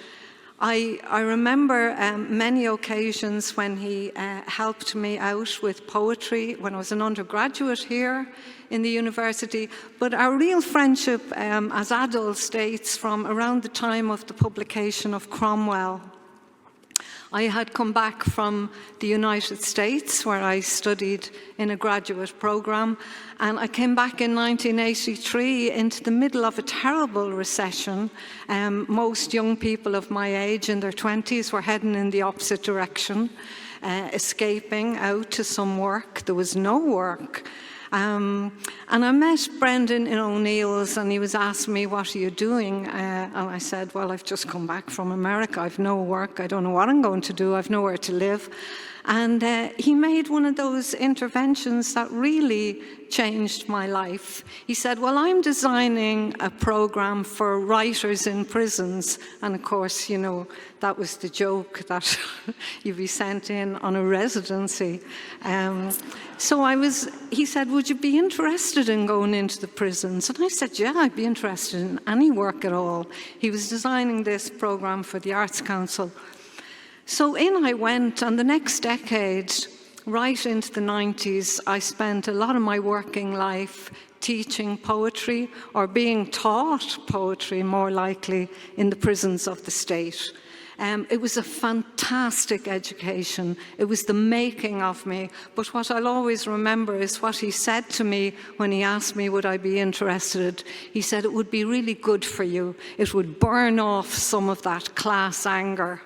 I remember many occasions when he helped me out with poetry when I was an undergraduate here in the university, but our real friendship as adults dates from around the time of the publication of Cromwell. I had come back from the United States, where I studied in a graduate program, and I came back in 1983 into the middle of a terrible recession. Most young people of my age, in their 20s, were heading in the opposite direction, escaping out to some work. There was no work. And I met Brendan in O'Neill's, and he was asking me, what are you doing? And I said, well, I've just come back from America. I've no work. I don't know what I'm going to do. I've nowhere to live. And he made one of those interventions that really changed my life. He said, well, I'm designing a program for writers in prisons. And of course, you know, that was the joke, that you'd be sent in on a residency. He said, would you be interested in going into the prisons? And I said, yeah, I'd be interested in any work at all. He was designing this program for the Arts Council. So in I went, and the next decade, right into the 90s, I spent a lot of my working life teaching poetry, or being taught poetry, more likely, in the prisons of the state. It was a fantastic education. It was the making of me. But what I'll always remember is what he said to me when he asked me would I be interested. He said, it would be really good for you. It would burn off some of that class anger.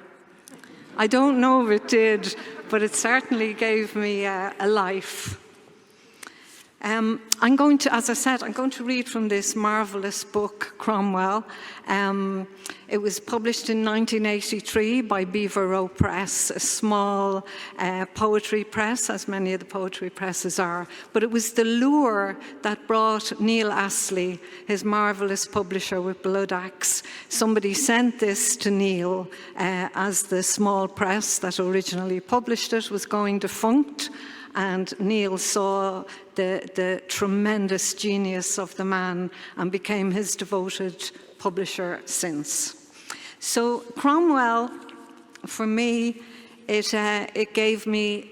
I don't know if it did, but it certainly gave me a life. I'm going to, as I said, I'm going to read from this marvelous book, Cromwell. It was published in 1983 by Beaver Row Press, a small poetry press, as many of the poetry presses are. But it was the lure that brought Neil Astley, his marvelous publisher with Blood Axe. Somebody sent this to Neil as the small press that originally published it was going defunct. And Neil saw the tremendous genius of the man and became his devoted publisher since. So Cromwell, for me, it gave me,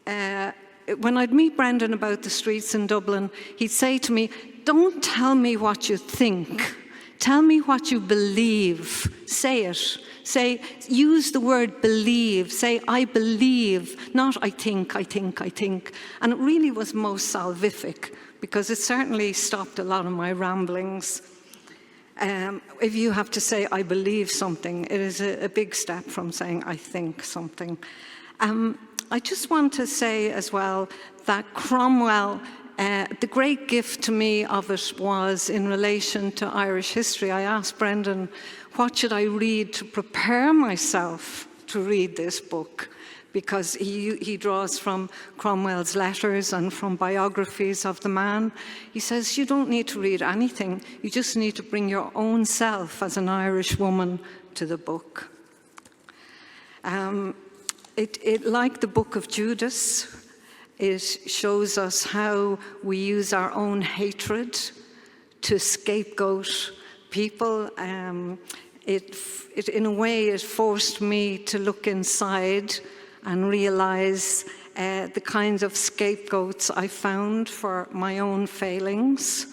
when I'd meet Brendan about the streets in Dublin, he'd say to me, don't tell me what you think, tell me what you believe, say it. Say, use the word believe. Say, I believe, not I think, I think, I think. And it really was most salvific, because it certainly stopped a lot of my ramblings. If you have to say, I believe something, it is a big step from saying, I think something. I just want to say as well that Cromwell, the great gift to me of it was in relation to Irish history. I asked Brendan, what should I read to prepare myself to read this book? Because he draws from Cromwell's letters and from biographies of the man. He says, you don't need to read anything. You just need to bring your own self as an Irish woman to the book. Like the book of Judas, it shows us how we use our own hatred to scapegoat people. In a way, it forced me to look inside and realize the kinds of scapegoats I found for my own failings.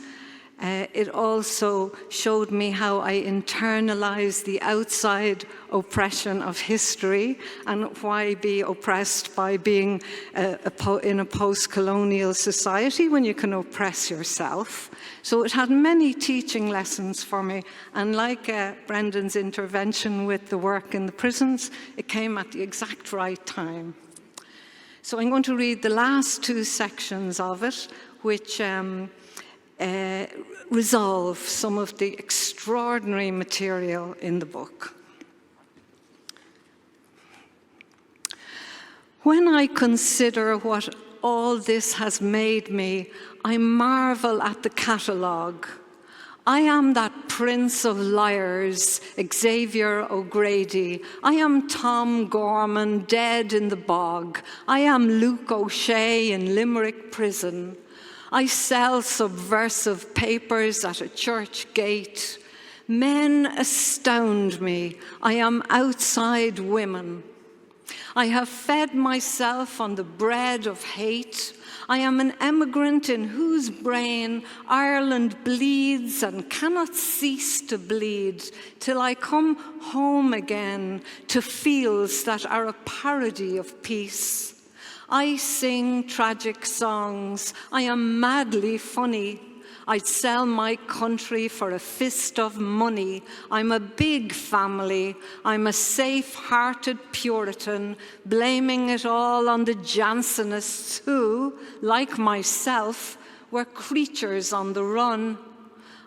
It also showed me how I internalized the outside oppression of history, and why be oppressed by being in a post-colonial society when you can oppress yourself. So it had many teaching lessons for me, and like Brendan's intervention with the work in the prisons, it came at the exact right time. So I'm going to read the last two sections of it, which resolve some of the extraordinary material in the book. When I consider what all this has made me, I marvel at the catalogue. I am that prince of liars, Xavier O'Grady. I am Tom Gorman, dead in the bog. I am Luke O'Shea in Limerick prison. I sell subversive papers at a church gate. Men astound me. I am outside women. I have fed myself on the bread of hate. I am an emigrant in whose brain Ireland bleeds and cannot cease to bleed till I come home again to fields that are a parody of peace. I sing tragic songs. I am madly funny. I'd sell my country for a fist of money. I'm a big family. I'm a safe-hearted Puritan, blaming it all on the Jansenists who, like myself, were creatures on the run.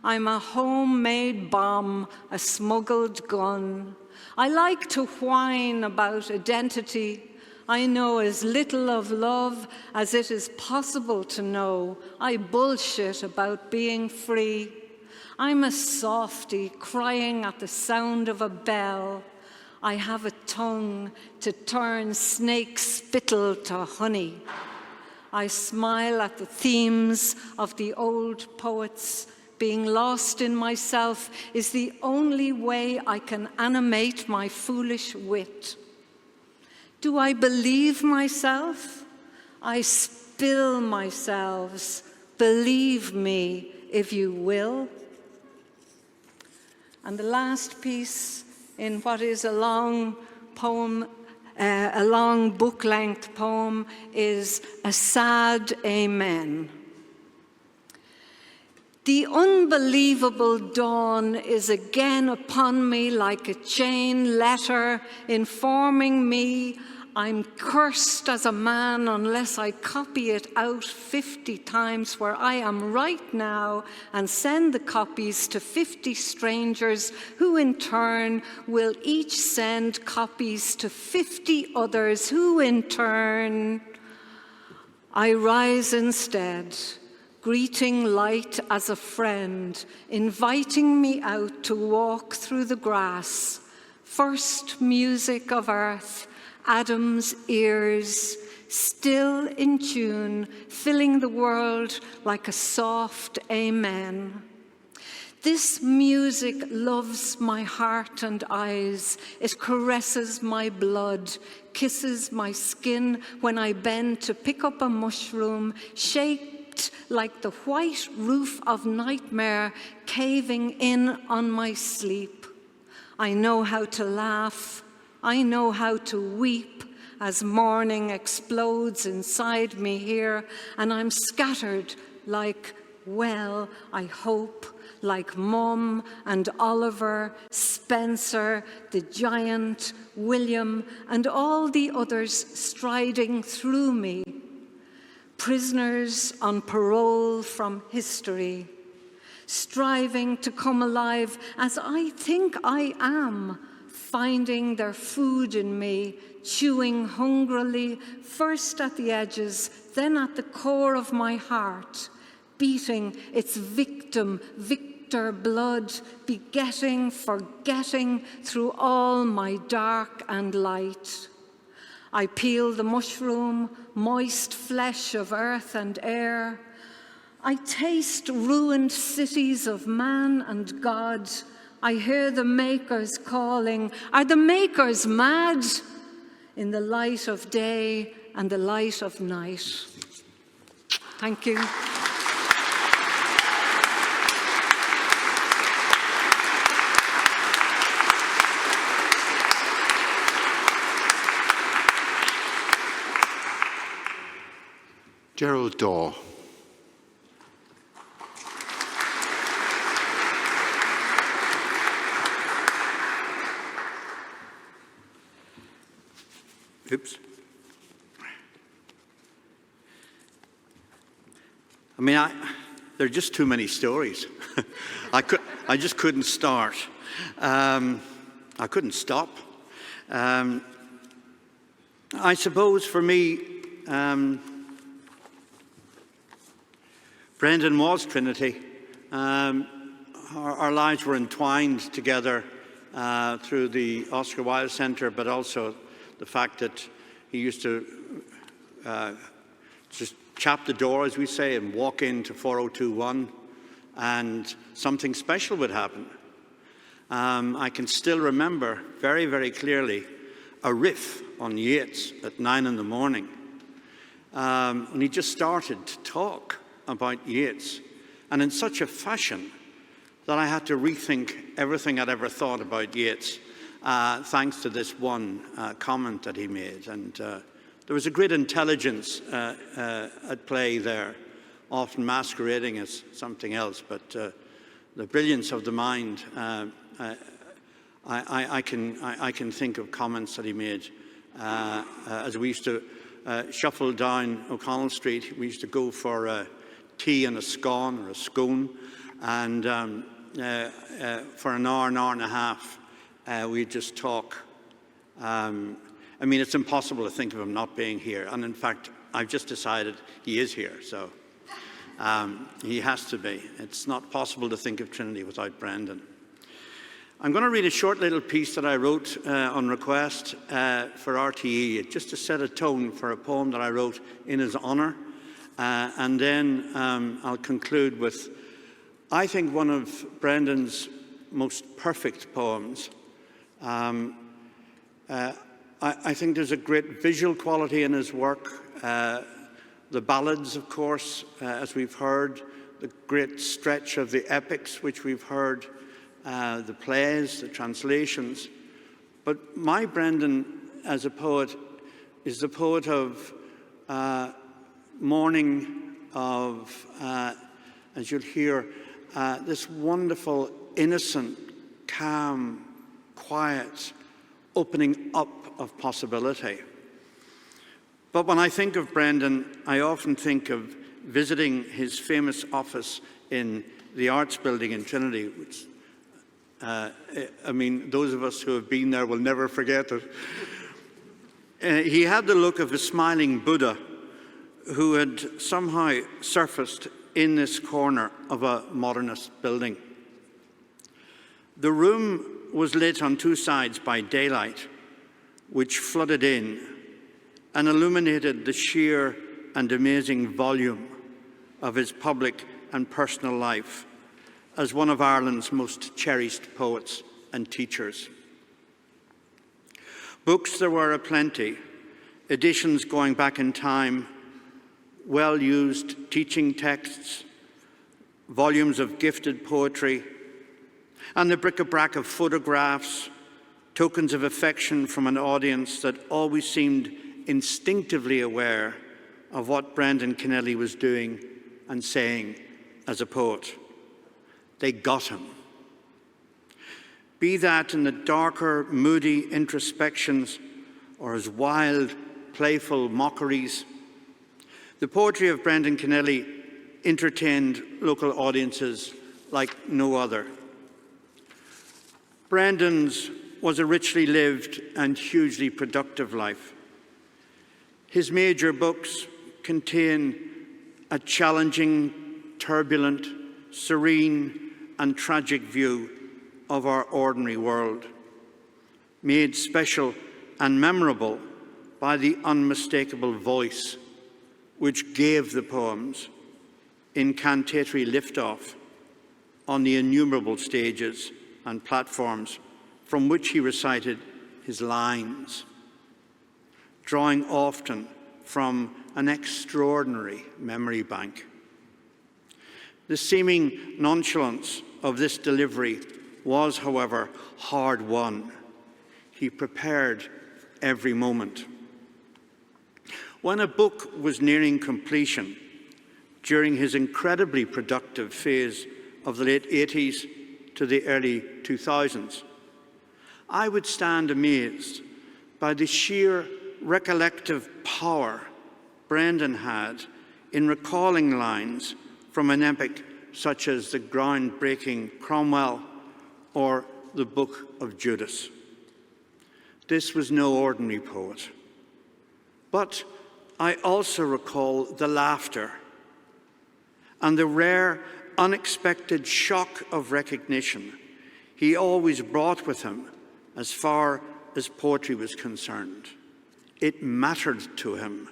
I'm a homemade bomb, a smuggled gun. I like to whine about identity. I know as little of love as it is possible to know. I bullshit about being free. I'm a softie crying at the sound of a bell. I have a tongue to turn snake spittle to honey. I smile at the themes of the old poets. Being lost in myself is the only way I can animate my foolish wit. Do I believe myself? I spill myself. Believe me, if you will. And the last piece in what is a long poem, a long book-length poem, is A Sad Amen. The unbelievable dawn is again upon me like a chain letter informing me I'm cursed as a man unless I copy it out 50 times where I am right now and send the copies to 50 strangers who in turn will each send copies to 50 others who in turn. I rise instead, greeting light as a friend, inviting me out to walk through the grass. First music of earth, Adam's ears, still in tune, filling the world like a soft amen. This music loves my heart and eyes. It caresses my blood, kisses my skin when I bend to pick up a mushroom, shaped like the white roof of nightmare caving in on my sleep. I know how to laugh. I know how to weep as morning explodes inside me here, and I'm scattered like, well, I hope, like Mum and Oliver, Spencer, the giant, William, and all the others striding through me, prisoners on parole from history, striving to come alive as I think I am, finding their food in me, chewing hungrily, first at the edges, then at the core of my heart, beating its victor blood, begetting, forgetting through all my dark and light. I peel the mushroom, moist flesh of earth and air. I taste ruined cities of man and God. I hear the makers calling. Are the makers mad? In the light of day and the light of night. Thank you. Gerald Dawe. Oops. I mean, there are just too many stories. I just couldn't start. I couldn't stop. I suppose for me, Brendan was Trinity. Our lives were entwined together through the Oscar Wilde Centre, but also the fact that he used to just chap the door, as we say, and walk into 4021, and something special would happen. I can still remember very, very clearly a riff on Yeats at 9 in the morning. And he just started to talk about Yeats, and in such a fashion that I had to rethink everything I'd ever thought about Yeats, thanks to this one comment that he made. And there was a great intelligence at play there, often masquerading as something else, but the brilliance of the mind, I can think of comments that he made as we used to shuffle down O'Connell Street. We used to go for tea and a scone or a scone, and for an hour and a half, we'd just talk. I mean, it's impossible to think of him not being here, and in fact, I've just decided he is here, so he has to be. It's not possible to think of Trinity without Brendan. I'm going to read a short little piece that I wrote on request for RTE, just to set a tone for a poem that I wrote in his honour. And then I'll conclude with, I think, one of Brendan's most perfect poems. I think there's a great visual quality in his work. The ballads, of course, as we've heard, the great stretch of the epics, which we've heard, the plays, the translations. But my Brendan, as a poet, is the poet of mourning, of, as you'll hear, this wonderful, innocent, calm, quiet, opening up of possibility. But when I think of Brendan, I often think of visiting his famous office in the Arts Building in Trinity, which, I mean, those of us who have been there will never forget it. He had the look of a smiling Buddha who had somehow surfaced in this corner of a modernist building. The room was lit on two sides by daylight, which flooded in and illuminated the sheer and amazing volume of his public and personal life as one of Ireland's most cherished poets and teachers. Books there were aplenty, editions going back in time, well-used teaching texts, volumes of gifted poetry, and the bric-a-brac of photographs, tokens of affection from an audience that always seemed instinctively aware of what Brendan Kennelly was doing and saying as a poet. They got him. Be that in the darker, moody introspections or his wild, playful mockeries, the poetry of Brendan Kennelly entertained local audiences like no other. Brendan's was a richly lived and hugely productive life. His major books contain a challenging, turbulent, serene, and tragic view of our ordinary world, made special and memorable by the unmistakable voice which gave the poems incantatory liftoff on the innumerable stages and platforms from which he recited his lines, drawing often from an extraordinary memory bank. The seeming nonchalance of this delivery was, however, hard won. He prepared every moment. When a book was nearing completion, during his incredibly productive phase of the late 80s to the early 2000s, I would stand amazed by the sheer recollective power Brendan had in recalling lines from an epic such as the groundbreaking Cromwell or the Book of Judas. This was no ordinary poet. But I also recall the laughter and the rare, unexpected shock of recognition he always brought with him as far as poetry was concerned. It mattered to him.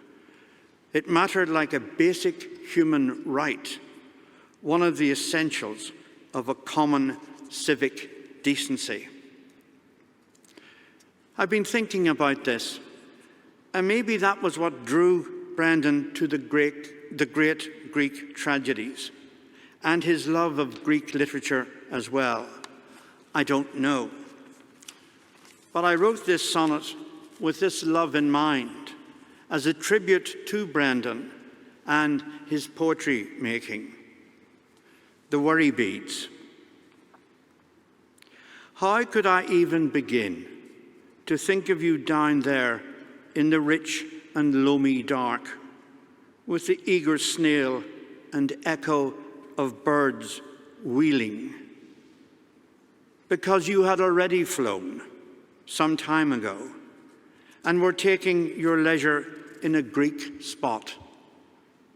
It mattered like a basic human right, one of the essentials of a common civic decency. I've been thinking about this, and maybe that was what drew Brendan to the great Greek tragedies and his love of Greek literature as well. I don't know. But I wrote this sonnet with this love in mind as a tribute to Brendan and his poetry making. The Worry Beads. How could I even begin to think of you down there in the rich and loamy dark, with the eager snail and echo of birds wheeling? Because you had already flown some time ago and were taking your leisure in a Greek spot,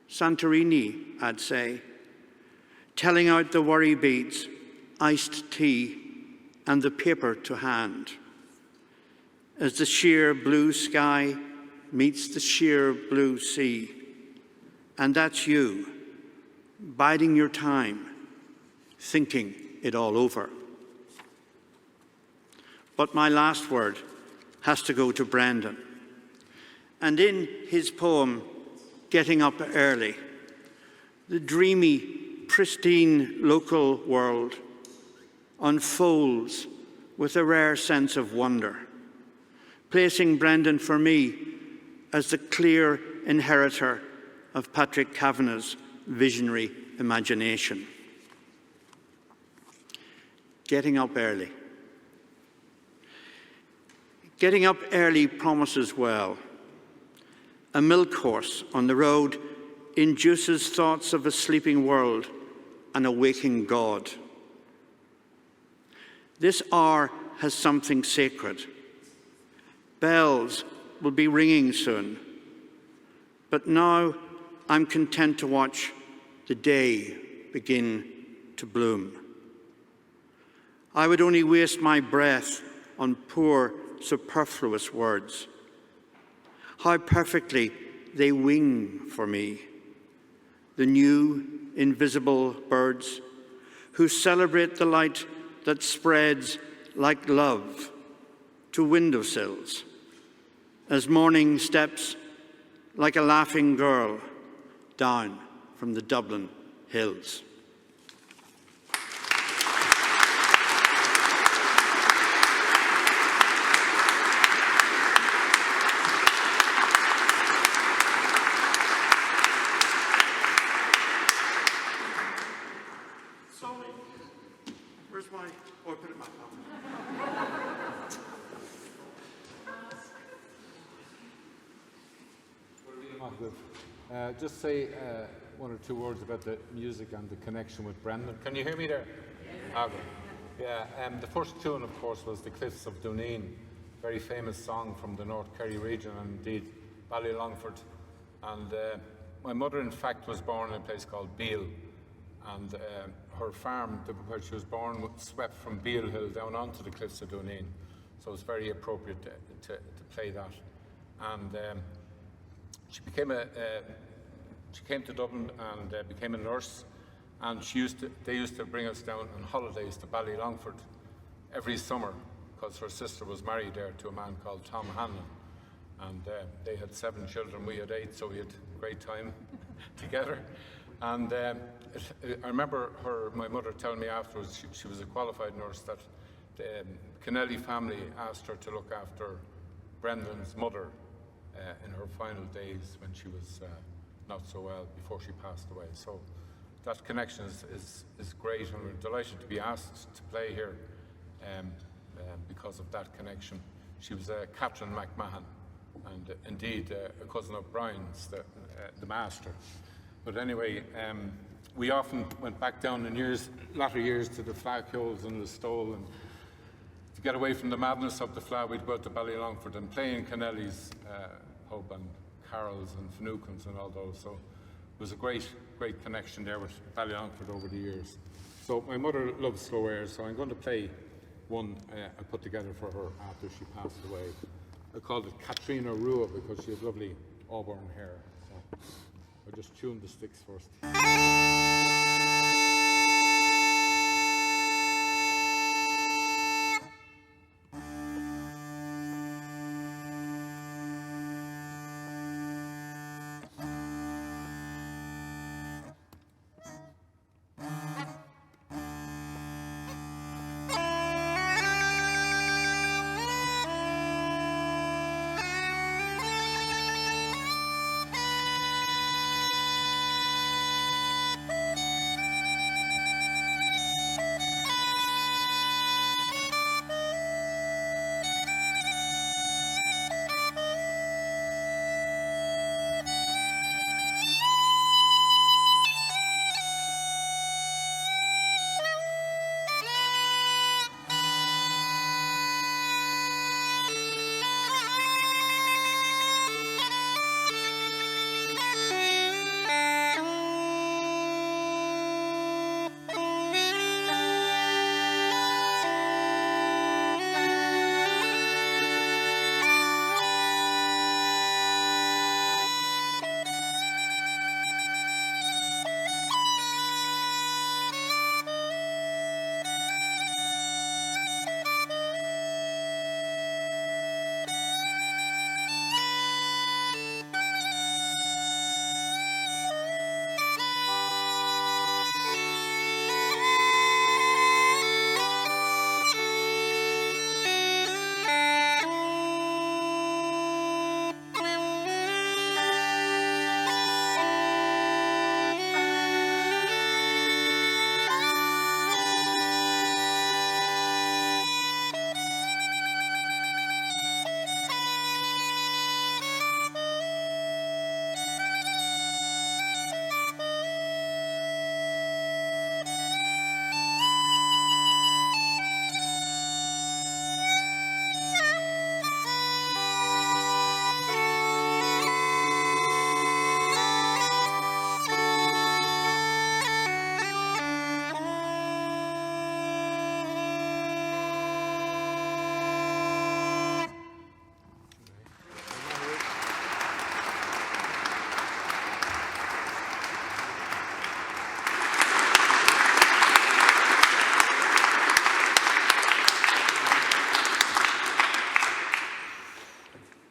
Santorini, I'd say, telling out the worry beads, iced tea, and the paper to hand. As the sheer blue sky meets the sheer blue sea. And that's you, biding your time, thinking it all over. But my last word has to go to Brendan. And in his poem, Getting Up Early, the dreamy, pristine local world unfolds with a rare sense of wonder, placing Brendan for me as the clear inheritor of Patrick Kavanagh's visionary imagination. Getting up early. Getting up early promises well. A milk horse on the road induces thoughts of a sleeping world and a waking God. This hour has something sacred. Bells will be ringing soon, but now I'm content to watch the day begin to bloom. I would only waste my breath on poor, superfluous words. How perfectly they wing for me, the new, invisible birds who celebrate the light that spreads like love to windowsills, as morning steps like a laughing girl down from the Dublin hills. Just say one or two words about the music and the connection with Brendan. Can you hear me there? Okay. Yeah, the first tune, of course, was The Cliffs of Dooneen, very famous song from the North Kerry region, and indeed Ballylongford. And my mother, in fact, was born in a place called Beal, and her farm, where she was born, swept from Beal Hill down onto the Cliffs of Dooneen. So it's very appropriate to play that. And she came to Dublin and became a nurse, and they used to bring us down on holidays to Ballylongford every summer, because her sister was married there to a man called Tom Hanlon, and they had 7 children, we had 8, so we had a great time together. And I remember my mother telling me afterwards, she was a qualified nurse, that the Kennelly family asked her to look after Brendan's mother in her final days when she was not so well, before she passed away. So that connection is great, and we're delighted to be asked to play here because of that connection. She was Catherine McMahon, and indeed a cousin of Brian's, the master. But anyway, we often went back down in latter years to the Flaghills and the Stole, and to get away from the madness of the Fleadh, we'd go to Ballylongford and play in Kennelly's pub and Carrolls and Finucanes and all those. So it was a great connection there with Ballylongford over the years. So my mother loves slow airs, so I'm going to play one I put together for her after she passed away. I called it Katrina Rua because she has lovely auburn hair. So I'll just tune the sticks first.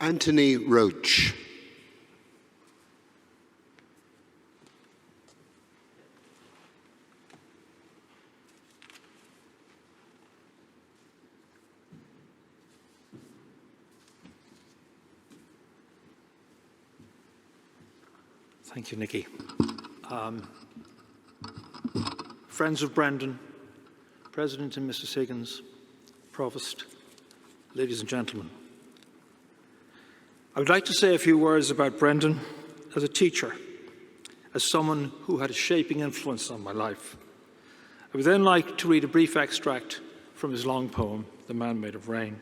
Anthony Roche. Thank you, Nicky. Friends of Brendan, President and Mrs. Higgins, Provost, ladies and gentlemen. I would like to say a few words about Brendan as a teacher, as someone who had a shaping influence on my life. I would then like to read a brief extract from his long poem, The Man Made of Rain.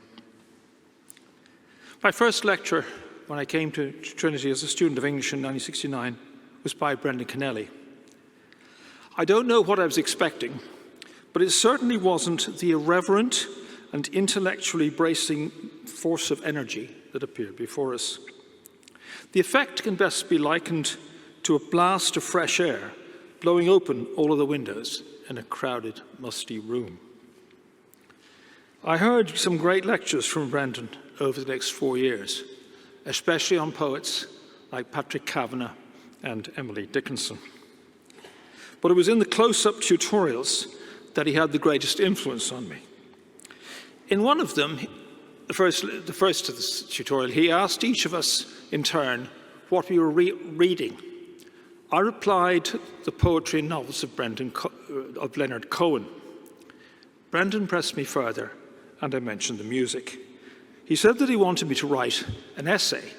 My first lecture when I came to Trinity as a student of English in 1969 was by Brendan Kennelly. I don't know what I was expecting, but it certainly wasn't the irreverent and intellectually bracing force of energy that appeared before us. The effect can best be likened to a blast of fresh air blowing open all of the windows in a crowded, musty room. I heard some great lectures from Brendan over the next 4 years, especially on poets like Patrick Kavanagh and Emily Dickinson. But it was in the close-up tutorials that he had the greatest influence on me. In one of them, the first of this tutorial, he asked each of us in turn what we were reading. I replied the poetry and novels of Leonard Cohen. Brendan pressed me further, and I mentioned the music. He said that he wanted me to write an essay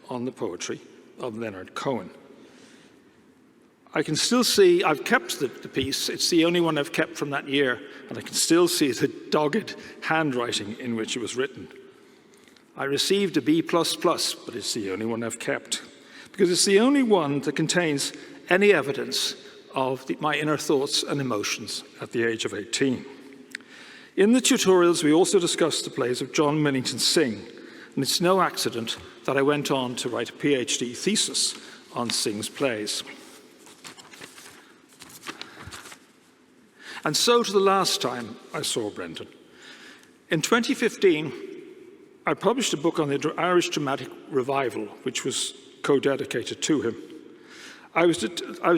on the poetry of Leonard Cohen. I can still see, I've kept the piece, it's the only one I've kept from that year, and I can still see the dogged handwriting in which it was written. I received a B++, but it's the only one I've kept. because it's the only one that contains any evidence of my inner thoughts and emotions at the age of 18. In the tutorials, we also discussed the plays of John Millington Synge, and it's no accident that I went on to write a PhD thesis on Synge's plays. And so to the last time I saw Brendan. In 2015, I published a book on the Irish dramatic revival, which was co-dedicated to him. I was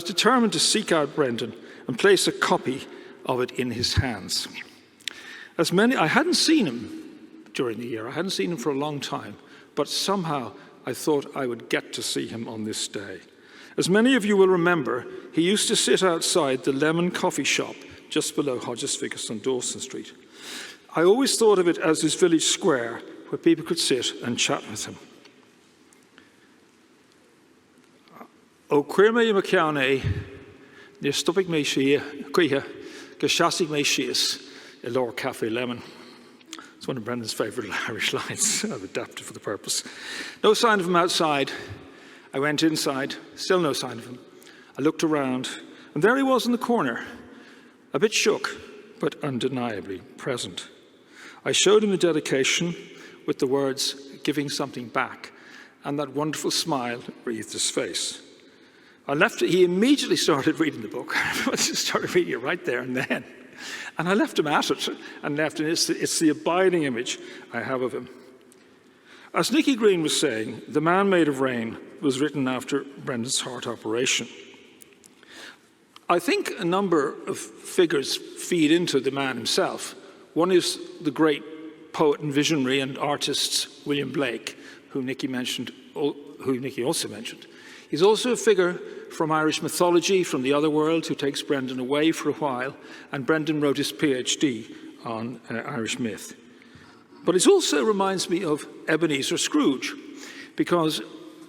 determined to seek out Brendan and place a copy of it in his hands. I hadn't seen him during the year. I hadn't seen him for a long time, but somehow I thought I would get to see him on this day. As many of you will remember, he used to sit outside the Lemon Coffee Shop just below Hodges Figgis on Dawson Street. I always thought of it as his village square where people could sit and chat with him. O cuirme McCowney, near stupig me she, cuiha, gashasig me shees, a lower cafe lemon. It's one of Brendan's favourite Irish lines. I've adapted for the purpose. No sign of him outside. I went inside, still no sign of him. I looked around, and there he was in the corner, a bit shook, but undeniably present. I showed him the dedication with the words, giving something back, and that wonderful smile wreathed his face. I left it, he immediately started reading the book. I started reading it right there and then. And I left him at it, and it's the abiding image I have of him. As Nicky Green was saying, The Man Made of Rain was written after Brendan's heart operation. I think a number of figures feed into the man himself. One is the great poet and visionary and artist William Blake, who Nicky also mentioned. He's also a figure from Irish mythology, from the other world, who takes Brendan away for a while, and Brendan wrote his PhD on Irish myth. But it also reminds me of Ebenezer Scrooge, because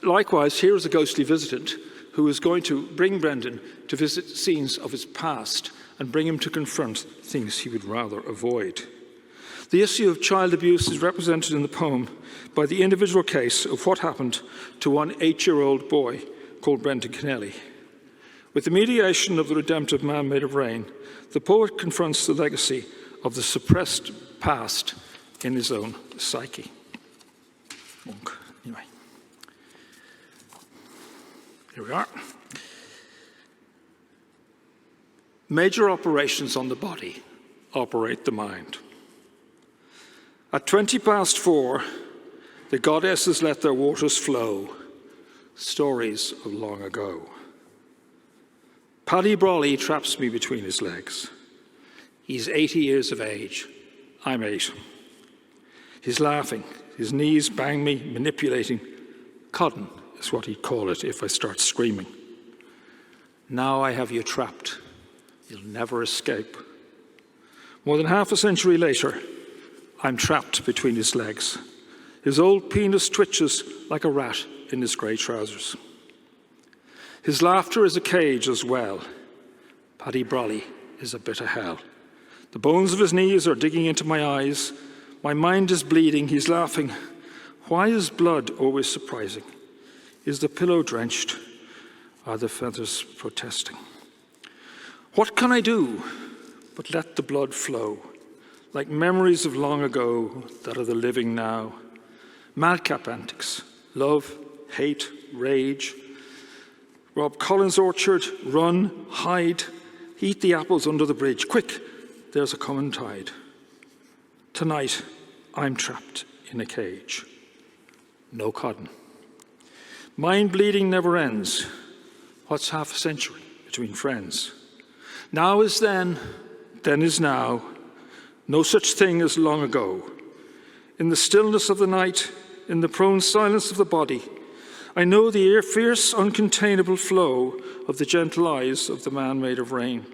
likewise, here is a ghostly visitant who is going to bring Brendan to visit scenes of his past and bring him to confront things he would rather avoid. The issue of child abuse is represented in the poem by the individual case of what happened to one 8-year-old boy called Brendan Kennelly. With the mediation of the redemptive Man Made of Rain, the poet confronts the legacy of the suppressed past in his own psyche. Anyway, here we are. Major operations on the body operate the mind. At 4:20, the goddesses let their waters flow, stories of long ago. Paddy Brawley traps me between his legs. He's 80 years of age. I'm 8. He's laughing. His knees bang me, manipulating. Cotton is what he'd call it if I start screaming. Now I have you trapped. You'll never escape. More than half a century later, I'm trapped between his legs. His old penis twitches like a rat in his grey trousers. His laughter is a cage as well. Paddy Brawley is a bit of hell. The bones of his knees are digging into my eyes. My mind is bleeding. He's laughing. Why is blood always surprising? Is the pillow drenched? Are the feathers protesting? What can I do but let the blood flow, like memories of long ago that are the living now? Madcap antics, love, hate, rage. Rob Collins' orchard, run, hide, eat the apples under the bridge. Quick, there's a coming tide. Tonight, I'm trapped in a cage. No cotton. Mind bleeding never ends. What's half a century between friends? Now is then is now. No such thing as long ago. In the stillness of the night, in the prone silence of the body, I know the fierce, uncontainable flow of the gentle eyes of the Man Made of Rain.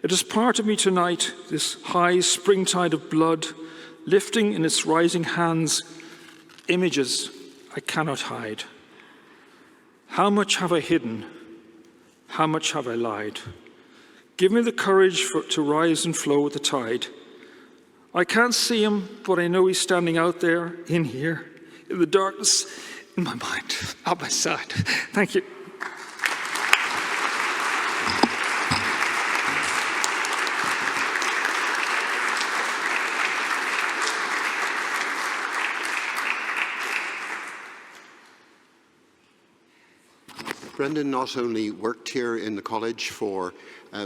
It is part of me tonight, this high springtide of blood, lifting in its rising hands images I cannot hide. How much have I hidden? How much have I lied? Give me the courage to rise and flow with the tide. I can't see him, but I know he's standing out there, in here, in the darkness, in my mind, at my side. Thank you. Brendan not only worked here in the college for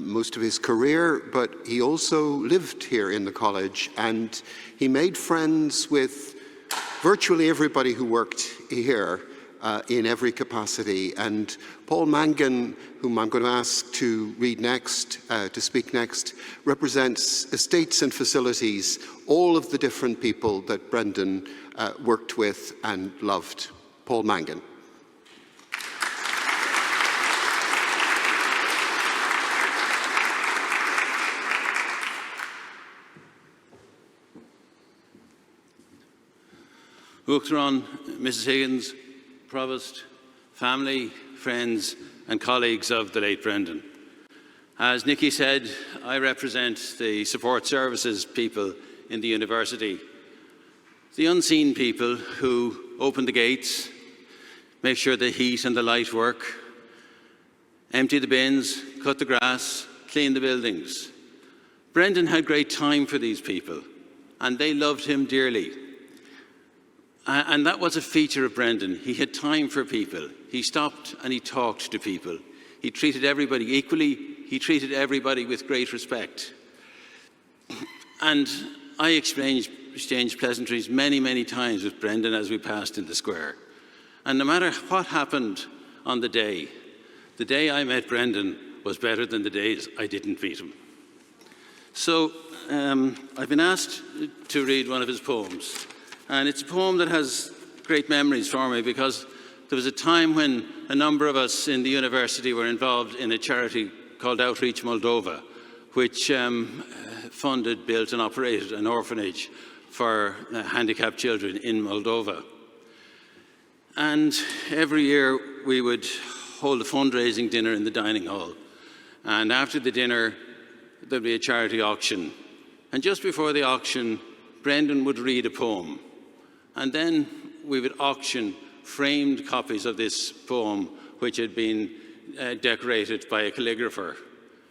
most of his career, but he also lived here in the college, and he made friends with virtually everybody who worked here in every capacity. And Paul Mangan, whom I'm going to ask to read next, to speak next, represents estates and facilities, all of the different people that Brendan worked with and loved. Paul Mangan. Uachtaráin, Mrs. Higgins, Provost, family, friends and colleagues of the late Brendan. As Nicky said, I represent the support services people in the university, the unseen people who open the gates, make sure the heat and the light work, empty the bins, cut the grass, clean the buildings. Brendan had great time for these people, and they loved him dearly. And that was a feature of Brendan. He had time for people. He stopped and he talked to people. He treated everybody equally. He treated everybody with great respect. And I exchanged pleasantries many, many times with Brendan as we passed in the square. And no matter what happened on the day I met Brendan was better than the days I didn't meet him. So I've been asked to read one of his poems. And it's a poem that has great memories for me, because there was a time when a number of us in the university were involved in a charity called Outreach Moldova, which funded, built and operated an orphanage for handicapped children in Moldova. And every year we would hold a fundraising dinner in the dining hall. And after the dinner, there'd be a charity auction. And just before the auction, Brendan would read a poem. And then we would auction framed copies of this poem, which had been decorated by a calligrapher.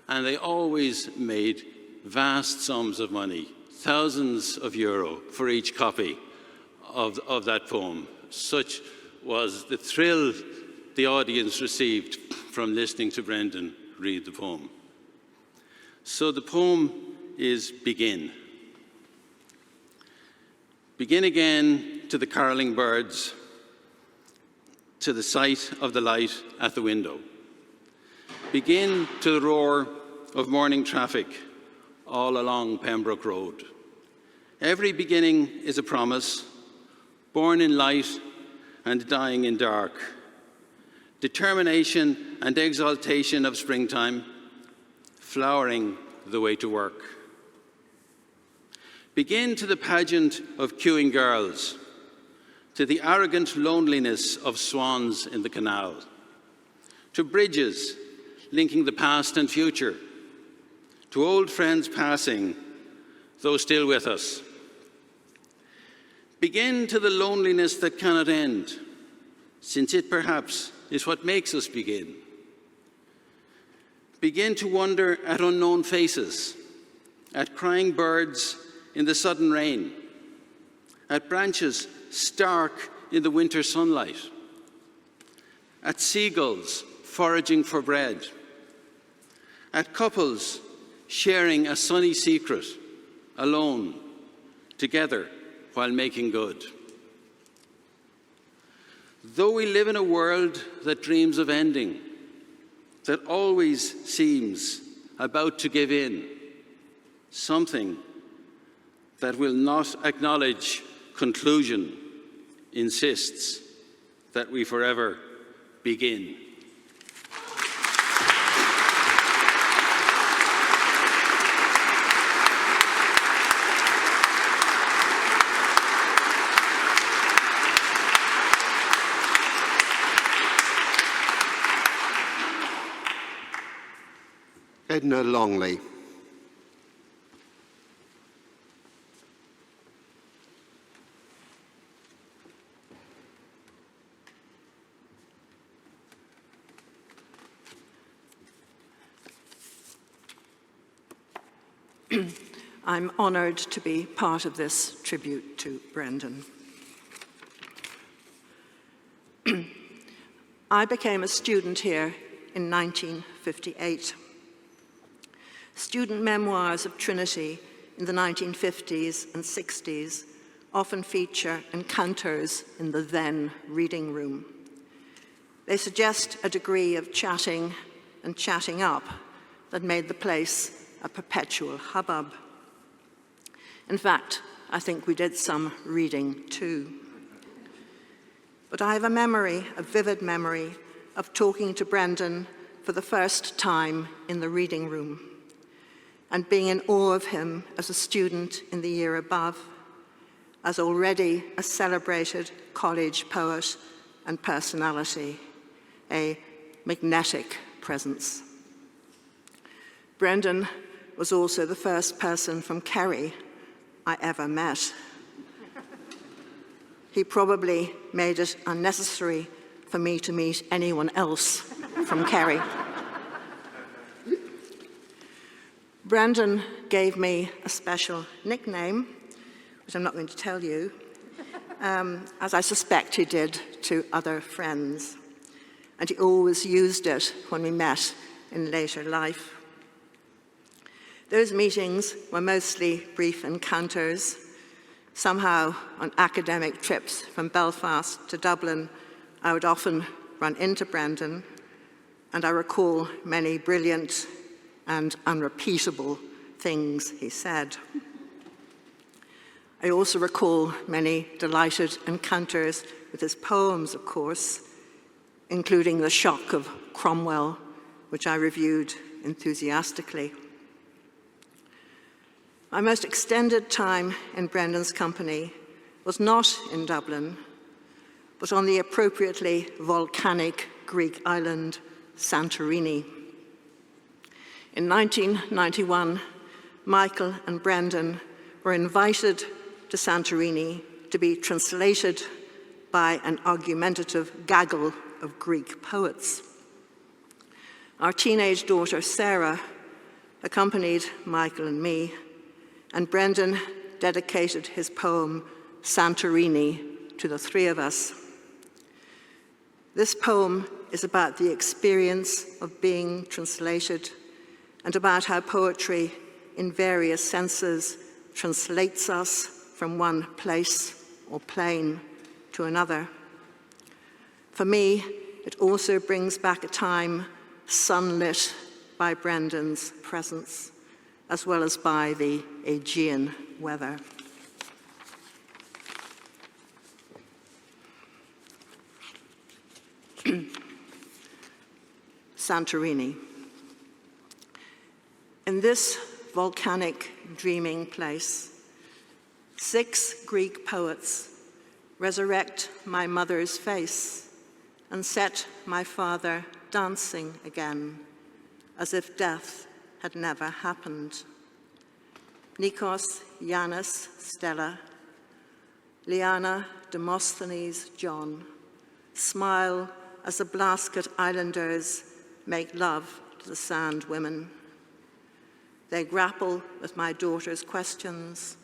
And they always made vast sums of money, thousands of euro for each copy of that poem. Such was the thrill the audience received from listening to Brendan read the poem. So the poem is Begin. Begin again to the carolling birds, to the sight of the light at the window. Begin to the roar of morning traffic all along Pembroke Road. Every beginning is a promise, born in light and dying in dark. Determination and exaltation of springtime, flowering the way to work. Begin to the pageant of queuing girls, to the arrogant loneliness of swans in the canal, to bridges linking the past and future, to old friends passing, though still with us. Begin to the loneliness that cannot end, since it perhaps is what makes us begin. Begin to wonder at unknown faces, at crying birds in the sudden rain, at branches stark in the winter sunlight, at seagulls foraging for bread, at couples sharing a sunny secret, alone, together, while making good. Though we live in a world that dreams of ending, that always seems about to give in, something that will not acknowledge conclusion insists that we forever begin. Edna Longley. I'm honoured to be part of this tribute to Brendan. I became a student here in 1958. Student memoirs of Trinity in the 1950s and 60s often feature encounters in the then reading room. They suggest a degree of chatting and chatting up that made the place a perpetual hubbub. In fact, I think we did some reading too. But I have a vivid memory of talking to Brendan for the first time in the reading room and being in awe of him as a student in the year above, as already a celebrated college poet and personality, a magnetic presence. Brendan was also the first person from Kerry I ever met. He probably made it unnecessary for me to meet anyone else from Kerry. Brendan gave me a special nickname, which I'm not going to tell you, as I suspect he did to other friends. And he always used it when we met in later life. Those meetings were mostly brief encounters. Somehow, on academic trips from Belfast to Dublin, I would often run into Brendan, and I recall many brilliant and unrepeatable things he said. I also recall many delighted encounters with his poems, of course, including The Shock of Cromwell, which I reviewed enthusiastically. My most extended time in Brendan's company was not in Dublin, but on the appropriately volcanic Greek island Santorini. In 1991, Michael and Brendan were invited to Santorini to be translated by an argumentative gaggle of Greek poets. Our teenage daughter, Sarah, accompanied Michael and me, and Brendan dedicated his poem, Santorini, to the three of us. This poem is about the experience of being translated and about how poetry, in various senses, translates us from one place or plane to another. For me, it also brings back a time sunlit by Brendan's presence, as well as by the Aegean weather. Santorini. In this volcanic dreaming place, 6 Greek poets resurrect my mother's face and set my father dancing again, as if death had never happened. Nikos, Yanis, Stella, Liana, Demosthenes, John, smile as the Blasket Islanders make love to the sand women. They grapple with my daughter's questions.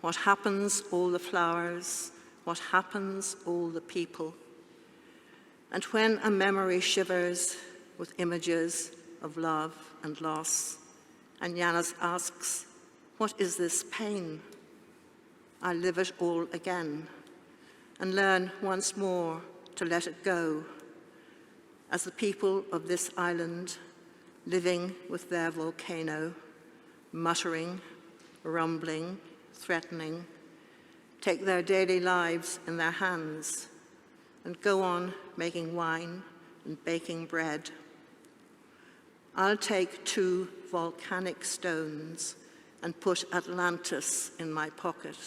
What happens, all the flowers? What happens, all the people? And when a memory shivers with images of love and loss, and Yanis asks, what is this pain? I live it all again and learn once more to let it go, as the people of this island, living with their volcano, muttering, rumbling, threatening, take their daily lives in their hands and go on making wine and baking bread. I'll take 2 volcanic stones and put Atlantis in my pocket.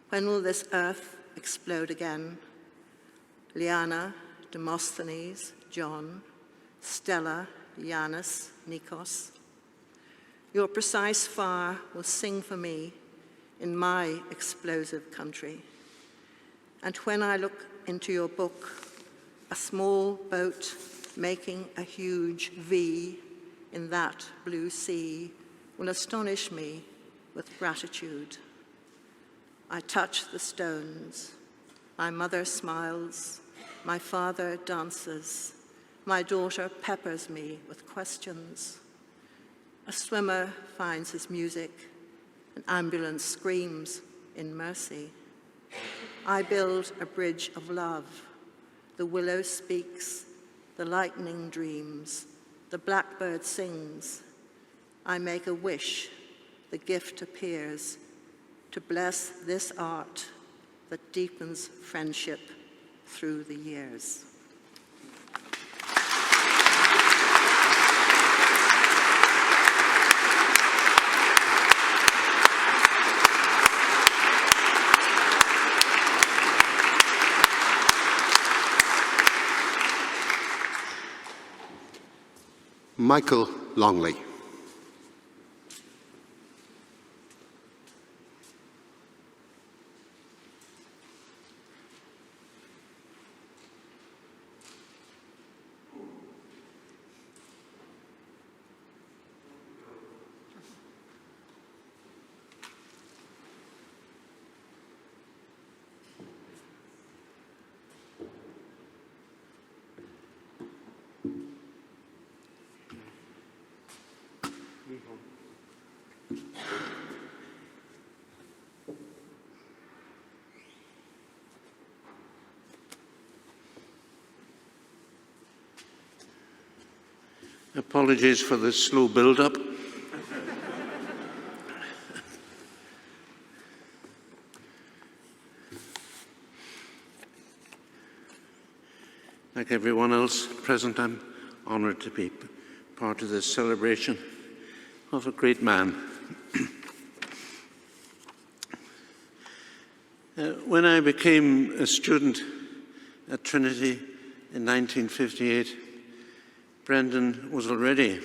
When will this earth explode again? Liana, Demosthenes, John, Stella, Yanis, Nikos. Your precise fire will sing for me in my explosive country. And when I look into your book, a small boat making a huge V in that blue sea will astonish me with gratitude. I touch the stones. My mother smiles. My father dances. My daughter peppers me with questions. A swimmer finds his music. An ambulance screams in mercy. I build a bridge of love. The willow speaks. The lightning dreams. The blackbird sings. I make a wish. The gift appears to bless this art that deepens friendship through the years. Michael Longley. Apologies for the slow build-up. Like everyone else present, I'm honoured to be part of this celebration of a great man. When I became a student at Trinity in 1958, Brendan was already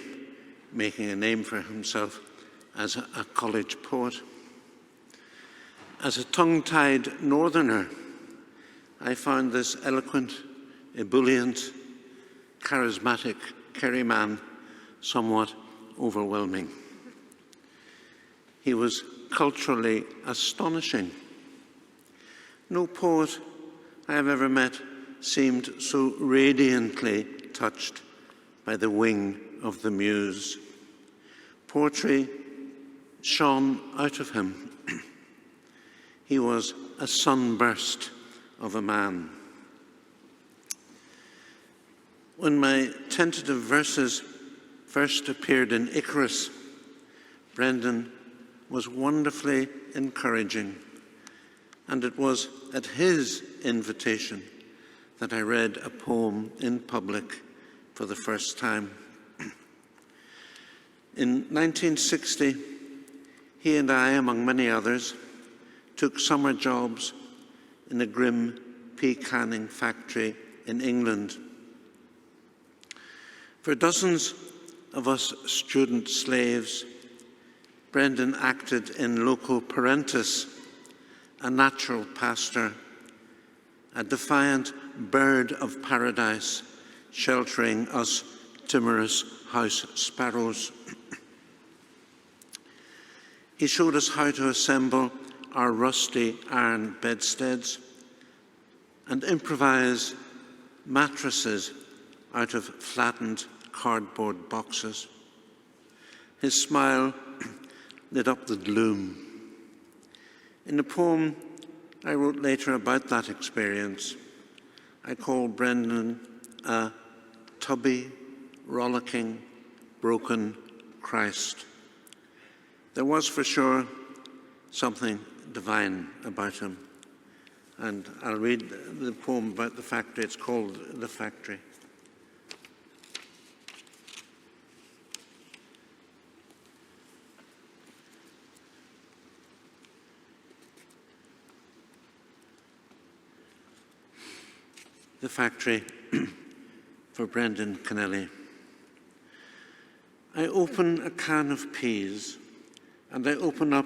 making a name for himself as a college poet. As a tongue-tied northerner, I found this eloquent, ebullient, charismatic Kerry man somewhat overwhelming. He was culturally astonishing. No poet I have ever met seemed so radiantly touched by the wing of the muse. Poetry shone out of him. He was a sunburst of a man. When my tentative verses first appeared in Icarus, Brendan was wonderfully encouraging, and it was at his invitation that I read a poem in public for the first time. In 1960, he and I, among many others, took summer jobs in a grim pea canning factory in England. For dozens of us student slaves, Brendan acted in loco parentis, a natural pastor, a defiant bird of paradise, sheltering us timorous house sparrows. He showed us how to assemble our rusty iron bedsteads and improvise mattresses out of flattened cardboard boxes. His smile lit up the gloom. In a poem I wrote later about that experience, I called Brendan a tubby, rollicking, broken Christ. There was for sure something divine about him. And I'll read the poem about the factory. It's called The Factory. The Factory for Brendan Kennelly. I open a can of peas and I open up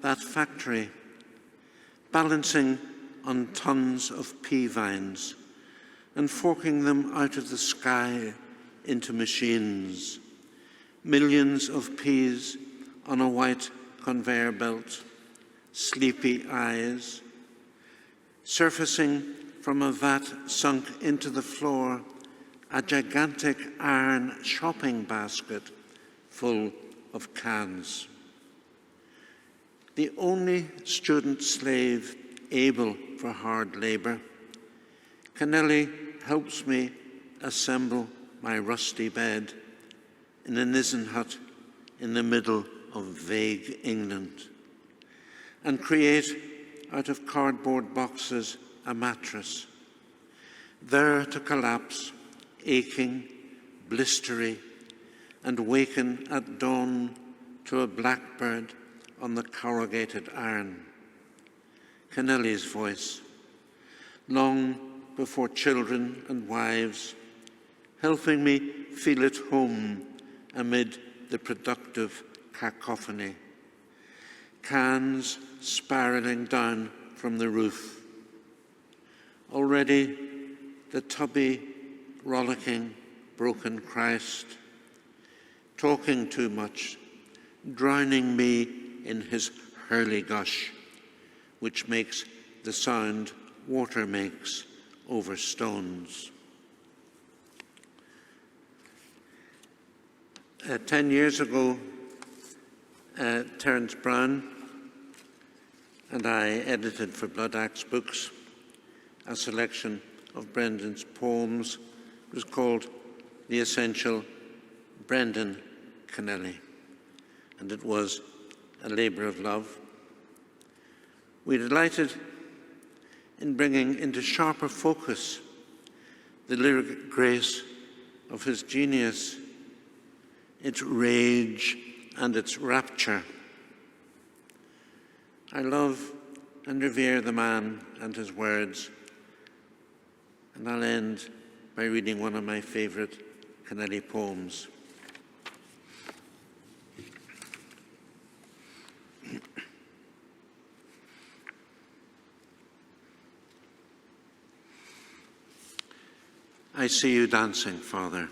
that factory, balancing on tons of pea vines and forking them out of the sky into machines. Millions of peas on a white conveyor belt, sleepy eyes, surfacing from a vat sunk into the floor, a gigantic iron shopping basket full of cans. The only student slave able for hard labour, Kennelly helps me assemble my rusty bed in a nissen hut in the middle of vague England, and create out of cardboard boxes a mattress, there to collapse, aching, blistery, and waken at dawn to a blackbird on the corrugated iron. Kennelly's voice, long before children and wives, helping me feel at home amid the productive cacophony. Cans spiralling down from the roof. Already the tubby, rollicking, broken Christ, talking too much, drowning me in his hurly-gush, which makes the sound water makes over stones. 10 years ago, Terence Brown and I edited for Blood Axe Books a selection of Brendan's poems. It was called The Essential Brendan Kennelly, and it was a labour of love. We delighted in bringing into sharper focus the lyric grace of his genius, its rage and its rapture. I love and revere the man and his words, and I'll end by reading one of my favourite Kennelly poems. I see you dancing, Father.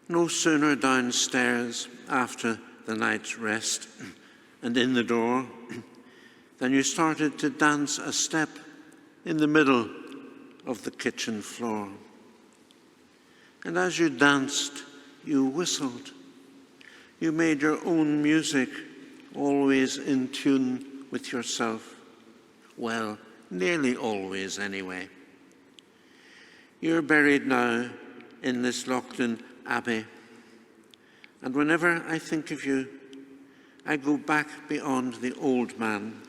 No sooner downstairs after the night's rest and in the door than you started to dance a step in the middle of the kitchen floor. And as you danced, you whistled. You made your own music, always in tune with yourself. Well, nearly always anyway. You're buried now in this Longley Abbey, and whenever I think of you, I go back beyond the old man,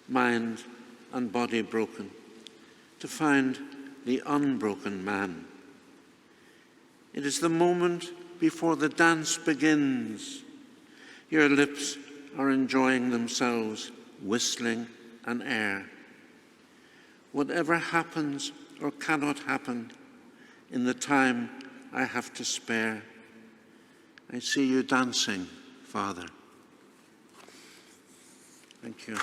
mind and body broken, to find the unbroken man. It is the moment before the dance begins. Your lips are enjoying themselves, whistling an air. Whatever happens or cannot happen in the time I have to spare, I see you dancing, Father. Thank you.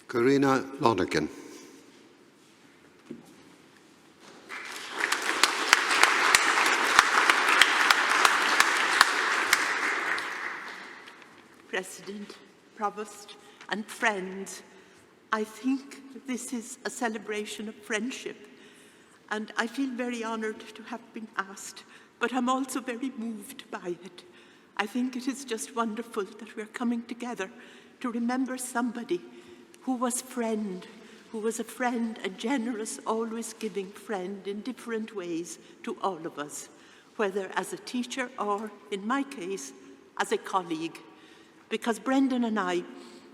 Karina Lonergan. President, Provost, and friends, I think this is a celebration of friendship, and I feel very honoured to have been asked, but I'm also very moved by it. I think it is just wonderful that we're coming together to remember somebody who was a friend, a generous, always giving friend in different ways to all of us, whether as a teacher or, in my case, as a colleague. Because Brendan and I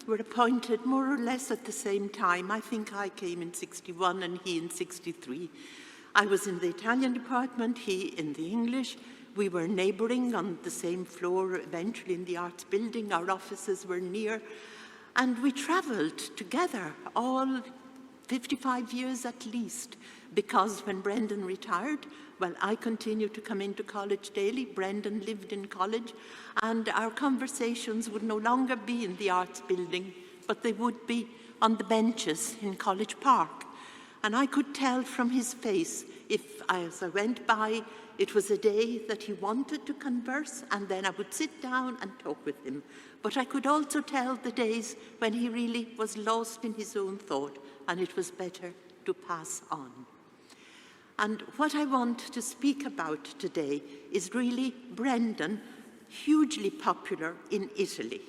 were appointed more or less at the same time. I think I came in '61 and he in '63. I was in the Italian department, he in the English. We were neighbouring on the same floor, eventually in the Arts Building. Our offices were near. And we travelled together, all 55 years at least, because when Brendan retired, well, I continued to come into college daily. Brendan lived in college, and our conversations would no longer be in the Arts Building, but they would be on the benches in College Park. And I could tell from his face, as I went by, it was a day that he wanted to converse, and then I would sit down and talk with him. But I could also tell the days when he really was lost in his own thought, and it was better to pass on. And what I want to speak about today is really Brendan, hugely popular in Italy.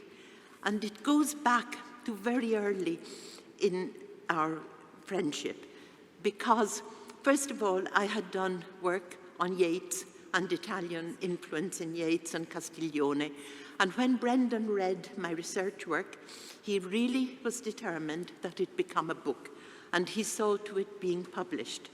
And it goes back to very early in our friendship, because first of all, I had done work on Yeats and Italian influence in Yeats and Castiglione. And when Brendan read my research work, he really was determined that it become a book, and he saw to it being published.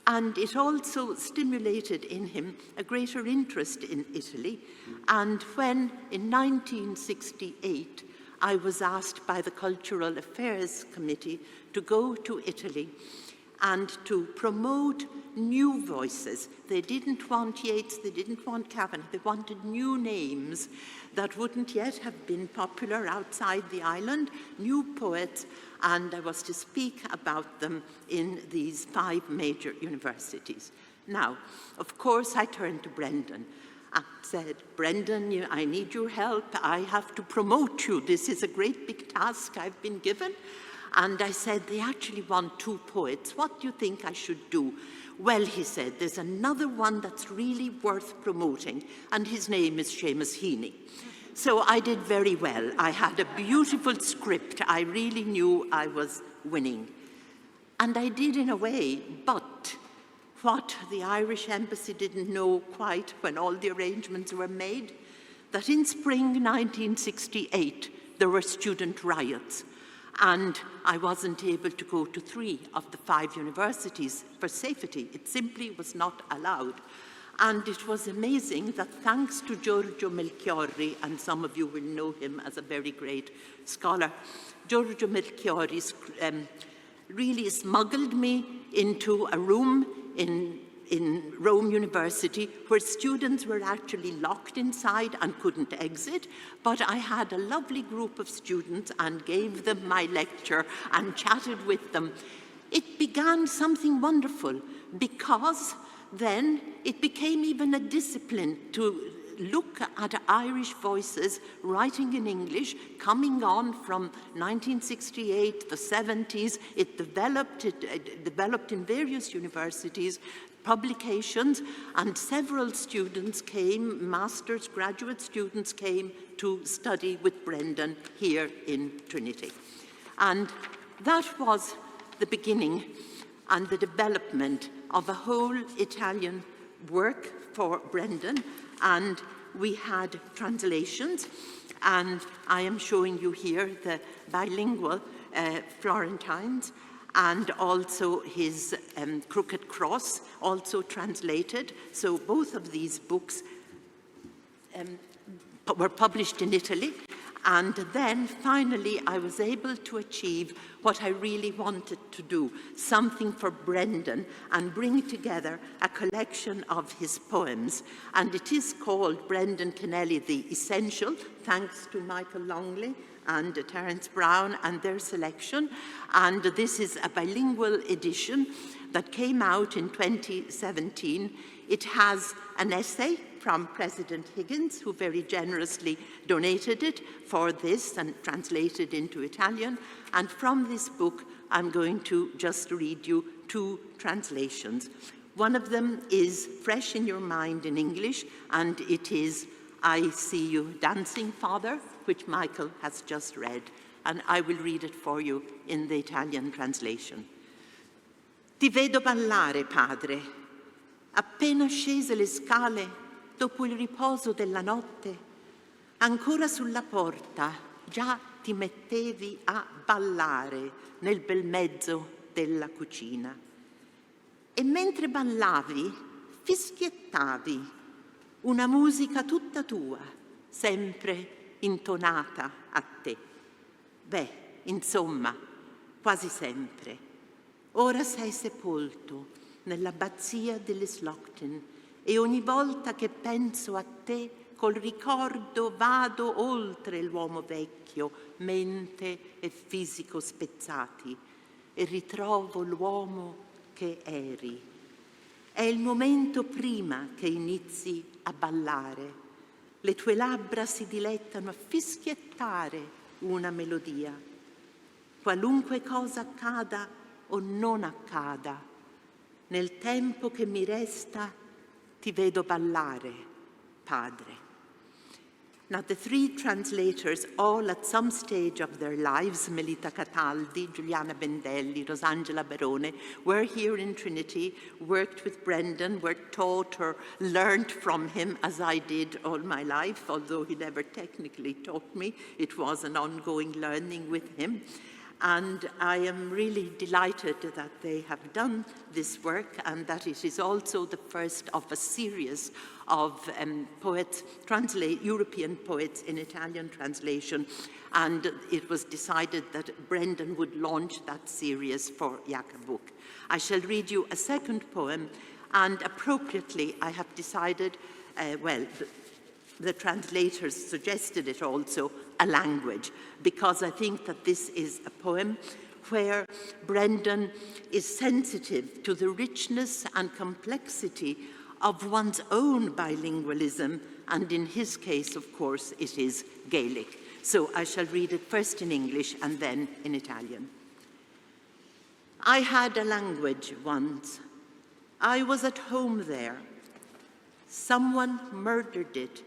And it also stimulated in him a greater interest in Italy. And when, in 1968, I was asked by the Cultural Affairs Committee to go to Italy and to promote new voices. They didn't want Yeats, they didn't want Kavanagh, they wanted new names that wouldn't yet have been popular outside the island, new poets, and I was to speak about them in these 5 major universities. Now, of course, I turned to Brendan and said, Brendan, I need your help. I have to promote you. This is a great big task I've been given. And I said, they actually want 2 poets. What do you think I should do? Well, he said, there's another one that's really worth promoting, and his name is Seamus Heaney. So I did very well. I had a beautiful script. I really knew I was winning. And I did in a way, but what the Irish Embassy didn't know quite when all the arrangements were made, that in spring 1968, there were student riots. And I wasn't able to go to 3 of the 5 universities for safety. It simply was not allowed. And it was amazing that thanks to Giorgio Melchiorri, and some of you will know him as a very great scholar, Giorgio Melchiorri really smuggled me into a room in Rome University where students were actually locked inside and couldn't exit, but I had a lovely group of students and gave them my lecture and chatted with them. It began something wonderful, because then it became even a discipline to look at Irish voices writing in English, coming on from 1968, the 70s. It developed in various universities, publications, and several students came, masters, graduate students came to study with Brendan here in Trinity. And that was the beginning and the development of a whole Italian work for Brendan, and we had translations, and I am showing you here the bilingual Florentines, and also his Crooked Cross, also translated. So both of these books were published in Italy. And then finally I was able to achieve what I really wanted to do, something for Brendan, and bring together a collection of his poems. And it is called Brendan Kennelly, The Essential, thanks to Michael Longley and Terence Brown and their selection. And this is a bilingual edition that came out in 2017. It has an essay from President Higgins, who very generously donated it for this and translated into Italian. And from this book, I'm going to just read you 2 translations. One of them is fresh in your mind in English, and it is I See You Dancing, Father, which Michael has just read. And I will read it for you in the Italian translation. Ti vedo ballare, padre. Appena scese le scale, dopo il riposo della notte, ancora sulla porta già ti mettevi a ballare nel bel mezzo della cucina. E mentre ballavi, fischiettavi, una musica tutta tua, sempre intonata a te. Beh, insomma, quasi sempre. Ora sei sepolto nell'abbazia delle Slaughter e ogni volta che penso a te col ricordo vado oltre l'uomo vecchio, mente e fisico spezzati e ritrovo l'uomo che eri. È il momento prima che inizi a ballare. Le tue labbra si dilettano a fischiettare una melodia. Qualunque cosa accada o non accada, nel tempo che mi resta ti vedo ballare, padre. Now, the three translators, all at some stage of their lives, Melita Cataldi, Giuliana Bendelli, Rosangela Barone, were here in Trinity, worked with Brendan, were taught or learned from him, as I did all my life, although he never technically taught me. It was an ongoing learning with him. And I am really delighted that they have done this work and that it is also the first of a series of poets, European poets in Italian translation. And it was decided that Brendan would launch that series for Jakobuk. I shall read you a second poem, and appropriately I have decided, the translators suggested it also, a language, because I think that this is a poem where Brendan is sensitive to the richness and complexity of one's own bilingualism, and in his case, of course, it is Gaelic. So I shall read it first in English and then in Italian. I had a language once. I was at home there. Someone murdered it,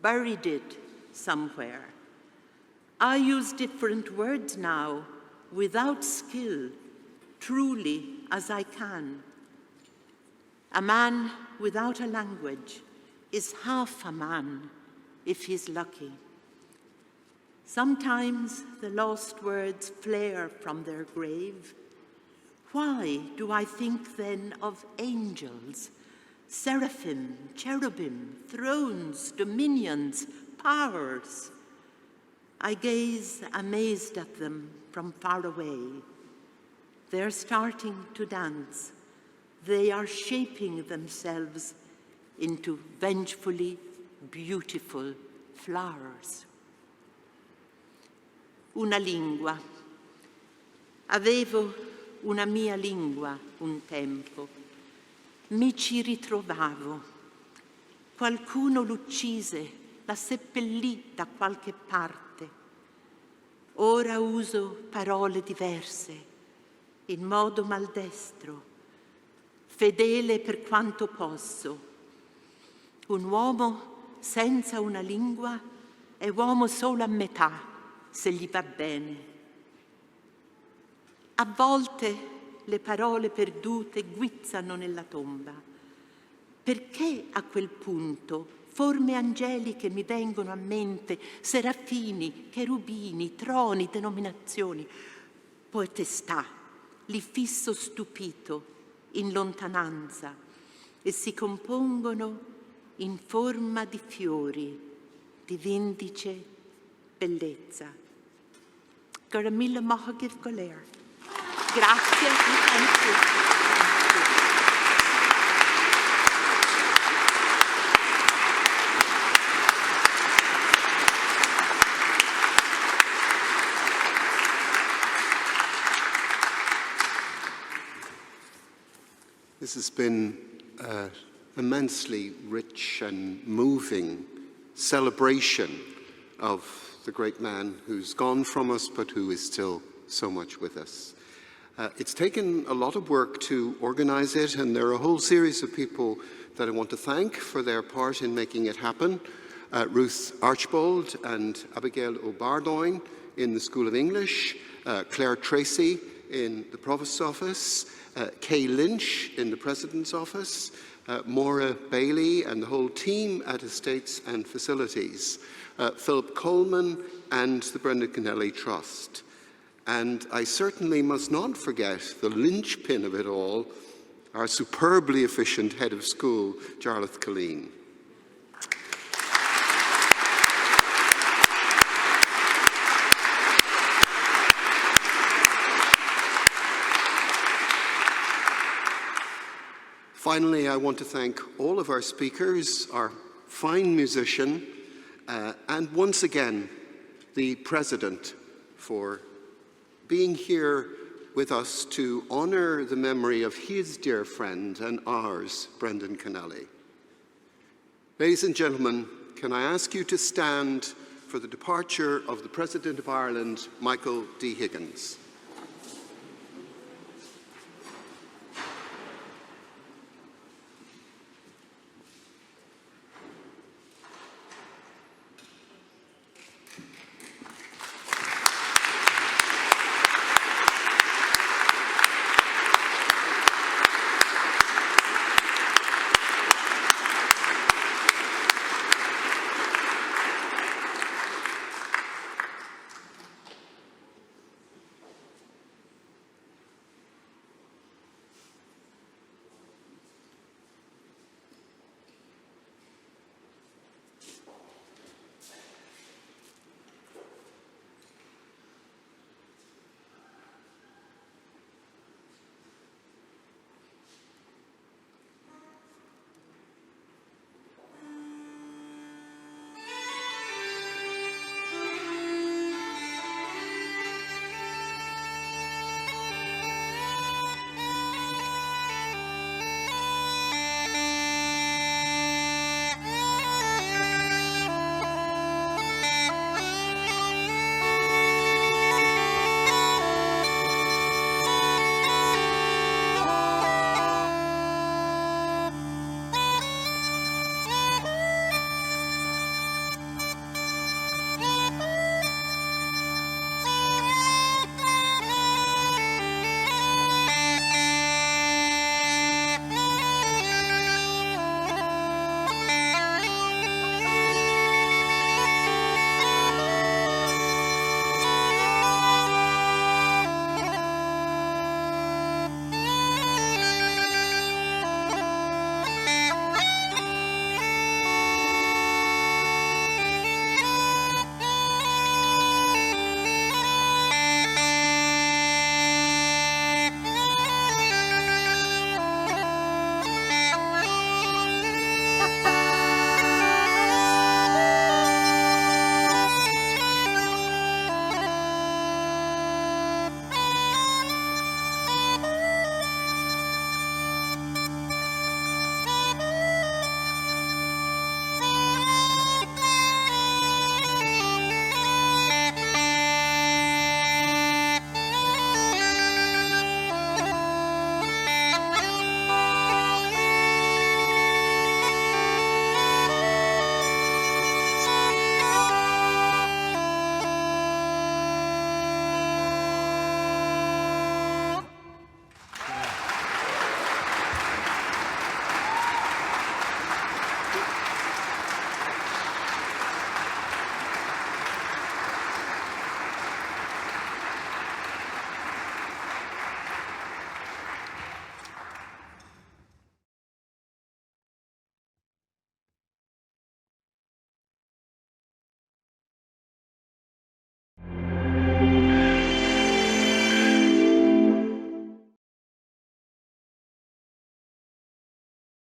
buried it somewhere. I use different words now, without skill, truly as I can. A man without a language is half a man, if he's lucky. Sometimes the lost words flare from their grave. Why do I think then of angels, seraphim, cherubim, thrones, dominions, powers? I gaze amazed at them from far away. They're starting to dance. They are shaping themselves into vengefully beautiful flowers. Una lingua. Avevo una mia lingua un tempo. Mi ci ritrovavo. Qualcuno l'uccise, la seppellì da qualche parte. Ora uso parole diverse, in modo maldestro, fedele per quanto posso. Un uomo senza una lingua è uomo solo a metà, se gli va bene. A volte le parole perdute guizzano nella tomba. Perché a quel punto forme angeliche mi vengono a mente, serafini, cherubini, troni, denominazioni. Poetestà, li fisso stupito, in lontananza, e si compongono in forma di fiori, di vindice bellezza. Garamilla Mahagif Goler. Grazie e thank you. This has been an immensely rich and moving celebration of the great man who's gone from us, but who is still so much with us. It's taken a lot of work to organize it, and there are a whole series of people that I want to thank for their part in making it happen. Ruth Archbold and Abigail O'Bardoyne in the School of English, Claire Tracy in the Provost's office, Kay Lynch in the President's office, Maura Bailey and the whole team at Estates and Facilities, Philip Coleman and the Brendan Kennelly Trust. And I certainly must not forget the linchpin of it all, our superbly efficient head of school, Jarlath Colleen. Finally, I want to thank all of our speakers, our fine musician, and once again, the President for being here with us to honour the memory of his dear friend and ours, Brendan Kennelly. Ladies and gentlemen, can I ask you to stand for the departure of the President of Ireland, Michael D. Higgins.